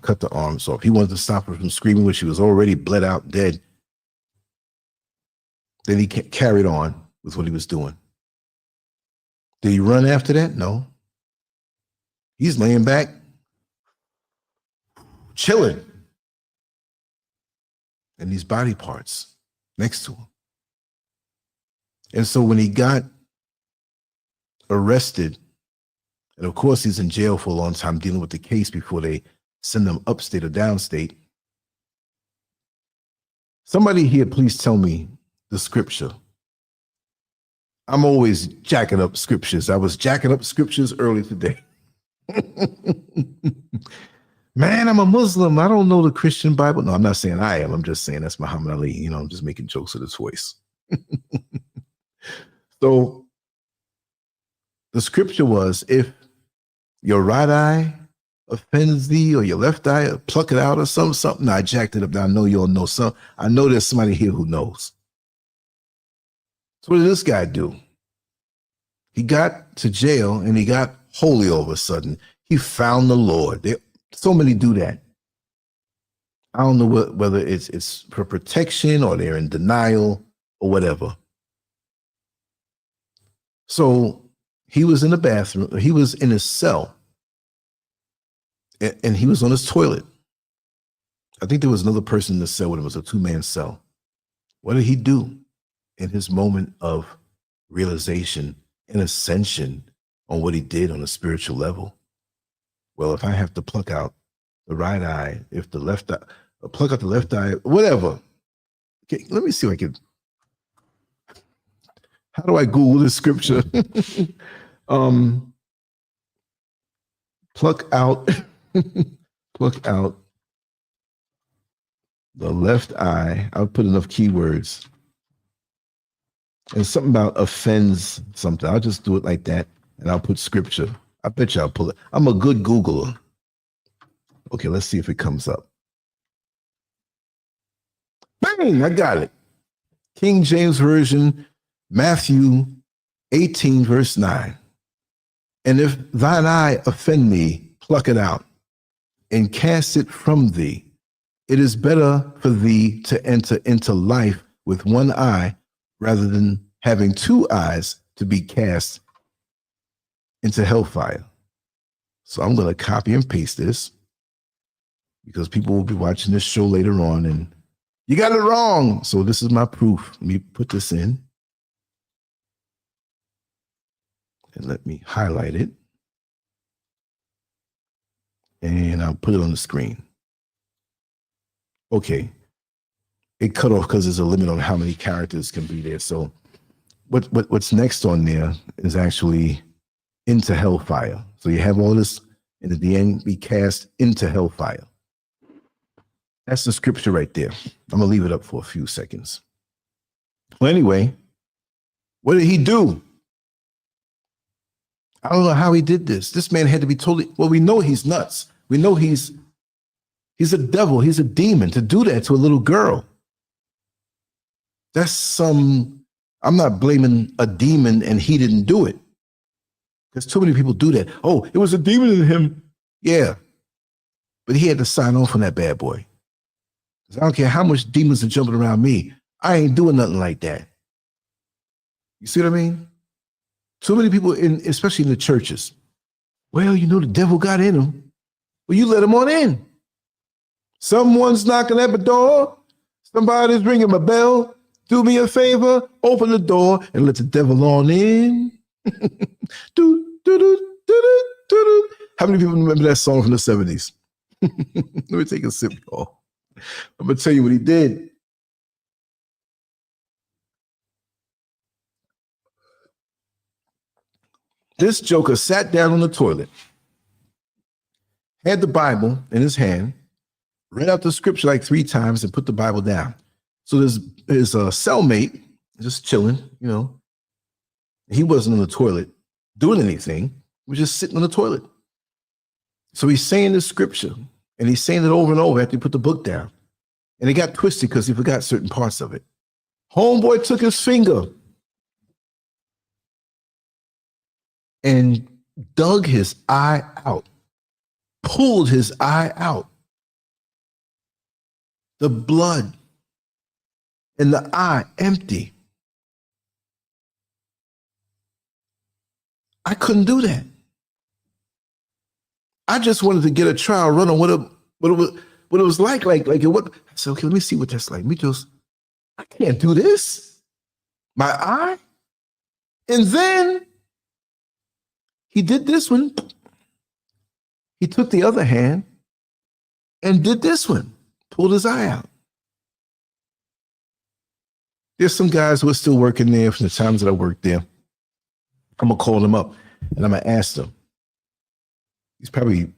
cut the arms off. He wanted to stop her from screaming when she was already bled out, dead. Then he carried on with what he was doing. Did he run after that? No. He's laying back, chilling. And these body parts next to him. And so when he got arrested, and of course he's in jail for a long time dealing with the case before they send them upstate or downstate. Somebody here, please tell me the scripture. I'm always jacking up scriptures. I was jacking up scriptures early today. Man, I'm a Muslim. I don't know the Christian Bible. No, I'm not saying I am. I'm just saying that's Muhammad Ali. You know, I'm just making jokes with his voice. So the scripture was, if your right eye offends thee or your left eye, pluck it out or something. I jacked it up. Now I know you all know some. I know there's somebody here who knows. So what did this guy do? He got to jail and he got holy all of a sudden. He found the Lord. So many do that. I don't know whether it's for protection or they're in denial or whatever. So he was in the bathroom. He was in his cell. And he was on his toilet. I think there was another person in the cell with him. It was a two-man cell. What did he do in his moment of realization and ascension on what he did on a spiritual level? Well, if I have to pluck out the right eye, if the left eye, pluck out the left eye, whatever. Okay, let me see if I can. How do I Google this scripture? Pluck out the left eye. I'll put enough keywords. And something about offends something. I'll just do it like that, and I'll put scripture. I bet you I'll pull it. I'm a good Googler. Okay, let's see if it comes up. Bang, I got it. King James Version, Matthew 18, verse 9. And if thine eye offend thee, pluck it out and cast it from thee. It is better for thee to enter into life with one eye rather than having two eyes to be cast into hellfire. So I'm going to copy and paste this because people will be watching this show later on and you got it wrong. So this is my proof. Let me put this in and let me highlight it. And I'll put it on the screen. Okay. It cut off because there's a limit on how many characters can be there. So what's next on there is actually into hellfire. So you have all this, and at the end, be cast into hellfire. That's the scripture right there. I'm going to leave it up for a few seconds. Well, anyway, what did he do? I don't know how he did this. This man had to be totally, well, we know he's nuts. We know he's a devil. He's a demon to do that to a little girl. I'm not blaming a demon and he didn't do it. Because too many people do that. Oh, it was a demon in him. Yeah. But he had to sign off on that bad boy. I don't care how much demons are jumping around me. I ain't doing nothing like that. You see what I mean? Too many people, especially in the churches. Well, you know, the devil got in him. Well, you let him on in. Someone's knocking at the door. Somebody's ringing my bell. Do me a favor, open the door and let the devil on in. How many people remember that song from the 70s? Let me take a sip, y'all. I'm going to tell you what he did. This joker sat down on the toilet, had the Bible in his hand, read out the scripture like 3 times and put the Bible down. So his cellmate just chilling, you know. He wasn't on the toilet doing anything. He was just sitting on the toilet. So he's saying this scripture and he's saying it over and over after he put the book down. And it got twisted because he forgot certain parts of it. Homeboy took his finger and dug his eye out, pulled his eye out. The blood in the eye empty. I couldn't do that. I just wanted to get a trial run on what it was like what I said, okay, let me see what that's like. I can't do this. My eye. And then he did this one. He took the other hand and did this one, pulled his eye out. There's some guys who are still working there from the times that I worked there. I'm going to call them up and I'm going to ask them. He's probably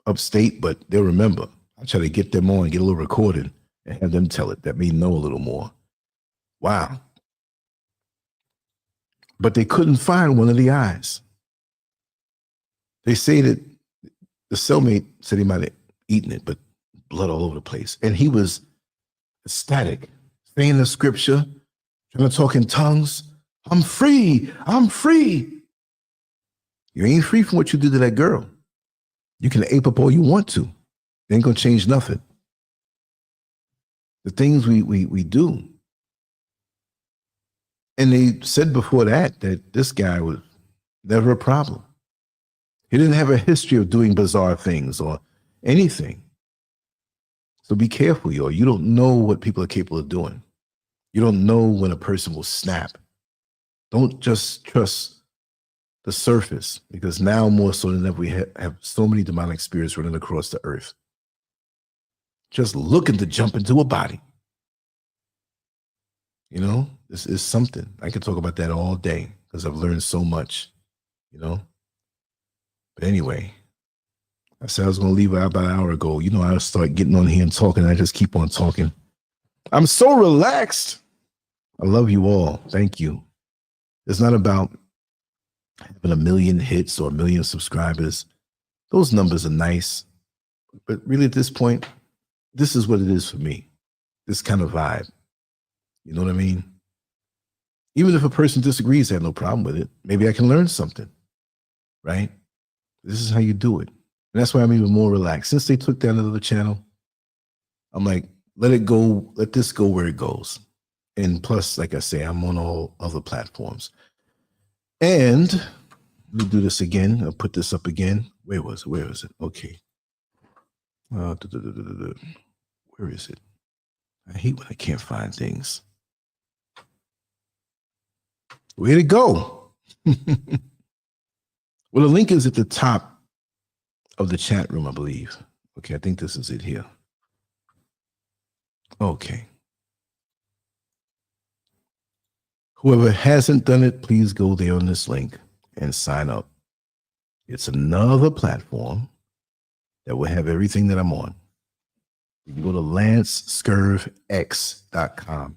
upstate, but they'll remember. I'll try to get them on, get a little recording and have them tell it. That may know a little more. Wow. But they couldn't find one of the eyes. They say that the cellmate said he might have eaten it, but blood all over the place. And he was ecstatic, saying the scripture, trying to talk in tongues. I'm free. I'm free. You ain't free from what you did to that girl. You can ape up all you want to. It ain't gonna change nothing. The things we do. And they said before that this guy was never a problem. He didn't have a history of doing bizarre things or anything. So be careful, y'all. You don't know what people are capable of doing. You don't know when a person will snap. Don't just trust the surface, because now more so than ever, we have so many demonic spirits running across the earth, just looking to jump into a body. You know, this is something. I could talk about that all day because I've learned so much, you know. But anyway, I said I was going to leave out about an hour ago. You know, I start getting on here and talking, and I just keep on talking. I'm so relaxed. I love you all. Thank you. It's not about having 1 million hits or 1 million subscribers. Those numbers are nice. But really at this point, this is what it is for me. This kind of vibe. You know what I mean? Even if a person disagrees, I have no problem with it. Maybe I can learn something, right? This is how you do it. And that's why I'm even more relaxed. Since they took down another channel, I'm like, let it go. Let this go where it goes. And plus, like I say, I'm on all other platforms. And let me do this again. I'll put this up again. Where was it? Where is it? Okay. Where is it? I hate when I can't find things. Where'd it go? Well, the link is at the top of the chat room, I believe. Okay, I think this is it here. Okay. Whoever hasn't done it, please go there on this link and sign up. It's another platform that will have everything that I'm on. You can go to Lancescurvx.com.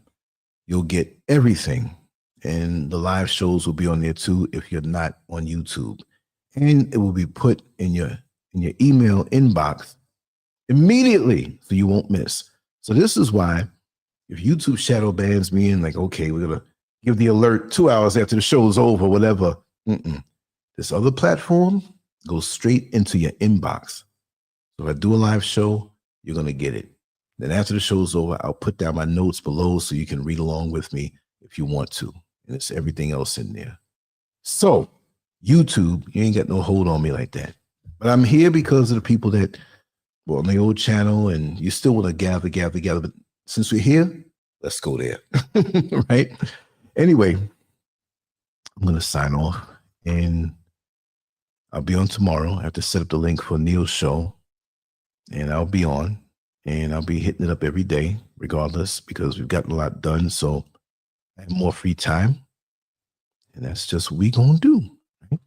You'll get everything. And the live shows will be on there too if you're not on YouTube. And it will be put in your email inbox immediately so you won't miss. So this is why If YouTube shadow bans me and like, okay, we're going to give the alert 2 hours after the show is over, whatever. This other platform goes straight into your inbox. So if I do a live show, you're going to get it. Then after the show's over, I'll put down my notes below so you can read along with me if you want to. And it's everything else in there. So YouTube, you ain't got no hold on me like that. But I'm here because of the people that were on the old channel, and you still want to gather. But since we're here, let's go there. Right? Anyway, I'm going to sign off, and I'll be on tomorrow. I have to set up the link for Neil's show, and I'll be on, and I'll be hitting it up every day, regardless, because we've gotten a lot done. So I have more free time, and that's just what we going to do. Right?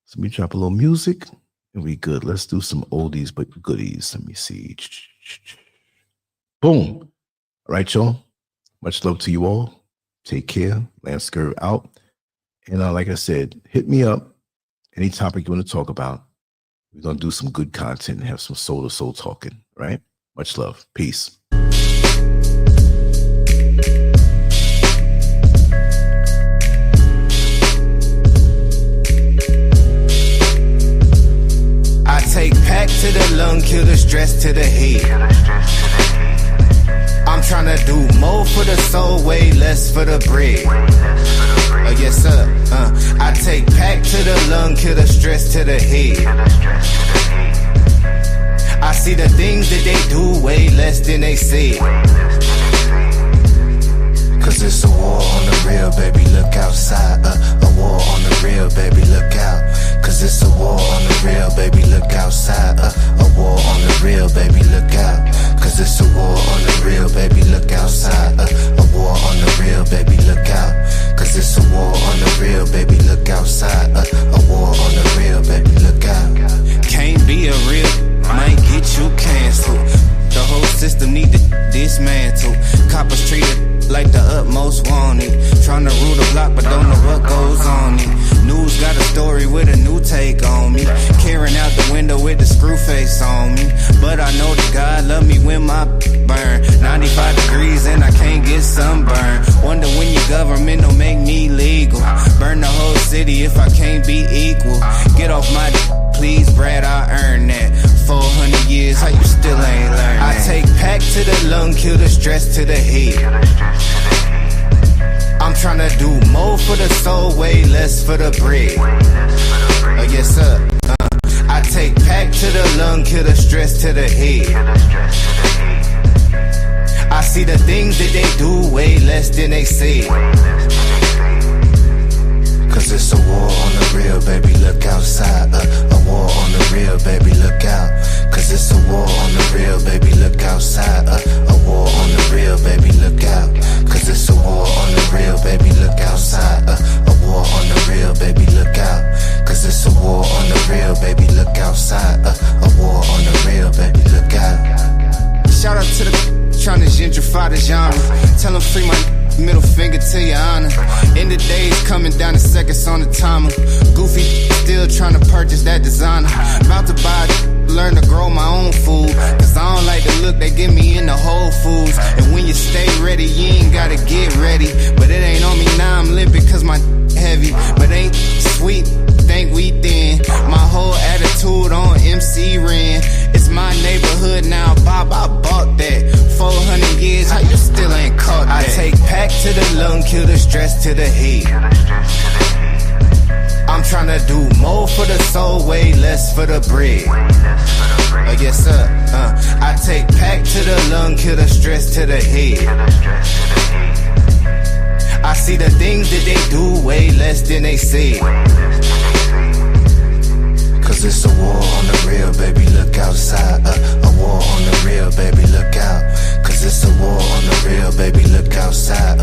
So let me drop a little music, and we good. Let's do some oldies but goodies. Let me see. Boom. All right, y'all. Much love to you all. Take care. Lancescurv out. And like I said, hit me up. Any topic you want to talk about. We're going to do some good content and have some soul to soul talking. Right? Much love. Peace. I take pack to the lung, kill the stress to the head. I'm tryna do more for the soul, way less for the bread. Yes sir. I take pack to the lung, kill the stress to the head. I see the things that they do way less than they say. Cause it's a war on the real, baby, look outside. A war on the real, baby, look out. Cause it's a war on the real, baby, look outside. A war on the real, baby, look out. Cause it's a war on the real, baby, look outside. A war on the real, baby, look out. Cause it's a war on the real, baby, look outside. A war on the real, baby, look out. Can't be a real, might get you canceled. The whole system need to dismantle. Coppers treated like the utmost wanted. Tryna rule the block but don't know what goes on it. News got a story with a new take on me. Carrying out the window with the screw face on me. But I know that God love me when my burn 95 degrees and I can't get sunburn. Wonder when your government don't make me legal. Burn the whole city if I can't be equal. Get off my please, Brad, I earned that. 400 years, how you still ain't learned that? I take pack to the lung, kill the stress to the head. I'm tryna do more for the soul, way less for the bread. Yes sir. I take pack to the lung, kill the stress to the head. I see the things that they do way less than they say. Cause it's a war on the real, baby, look outside. A war on the real, baby, look out. Cause it's a war on the real, baby, look outside. A war on the real, baby, look out. Cause it's a war on the real, baby, look outside. A war on the real, baby, look out. Cause it's a war on the real, baby, look outside. A war on the real, baby, look out. Shout out to the tryna gentrify the genre. Tell them free my middle finger to your honor. In the days coming down the seconds on the timer. Goofy still trying to purchase that designer. About to buy learn to grow my own food. Cause I don't like the look they give me in the Whole Foods. And when you stay ready, you ain't gotta get ready. But it ain't on me now, I'm limping cause my heavy. But ain't sweet, think we thin. My whole attitude on MC Ren. It's my neighborhood now, Bob, I bought that. 400 years, how you still ain't caught that? I take pack to the lung, kill the stress to the head. I'm tryna do more for the soul, way less for the bread. Yes sir. I take pack to the lung, kill the stress to the head. I see the things that they do way less than they say. Cause it's a war on the real, baby, look outside. A war on the real, baby, look out. Cause it's a war on the real, baby, look outside.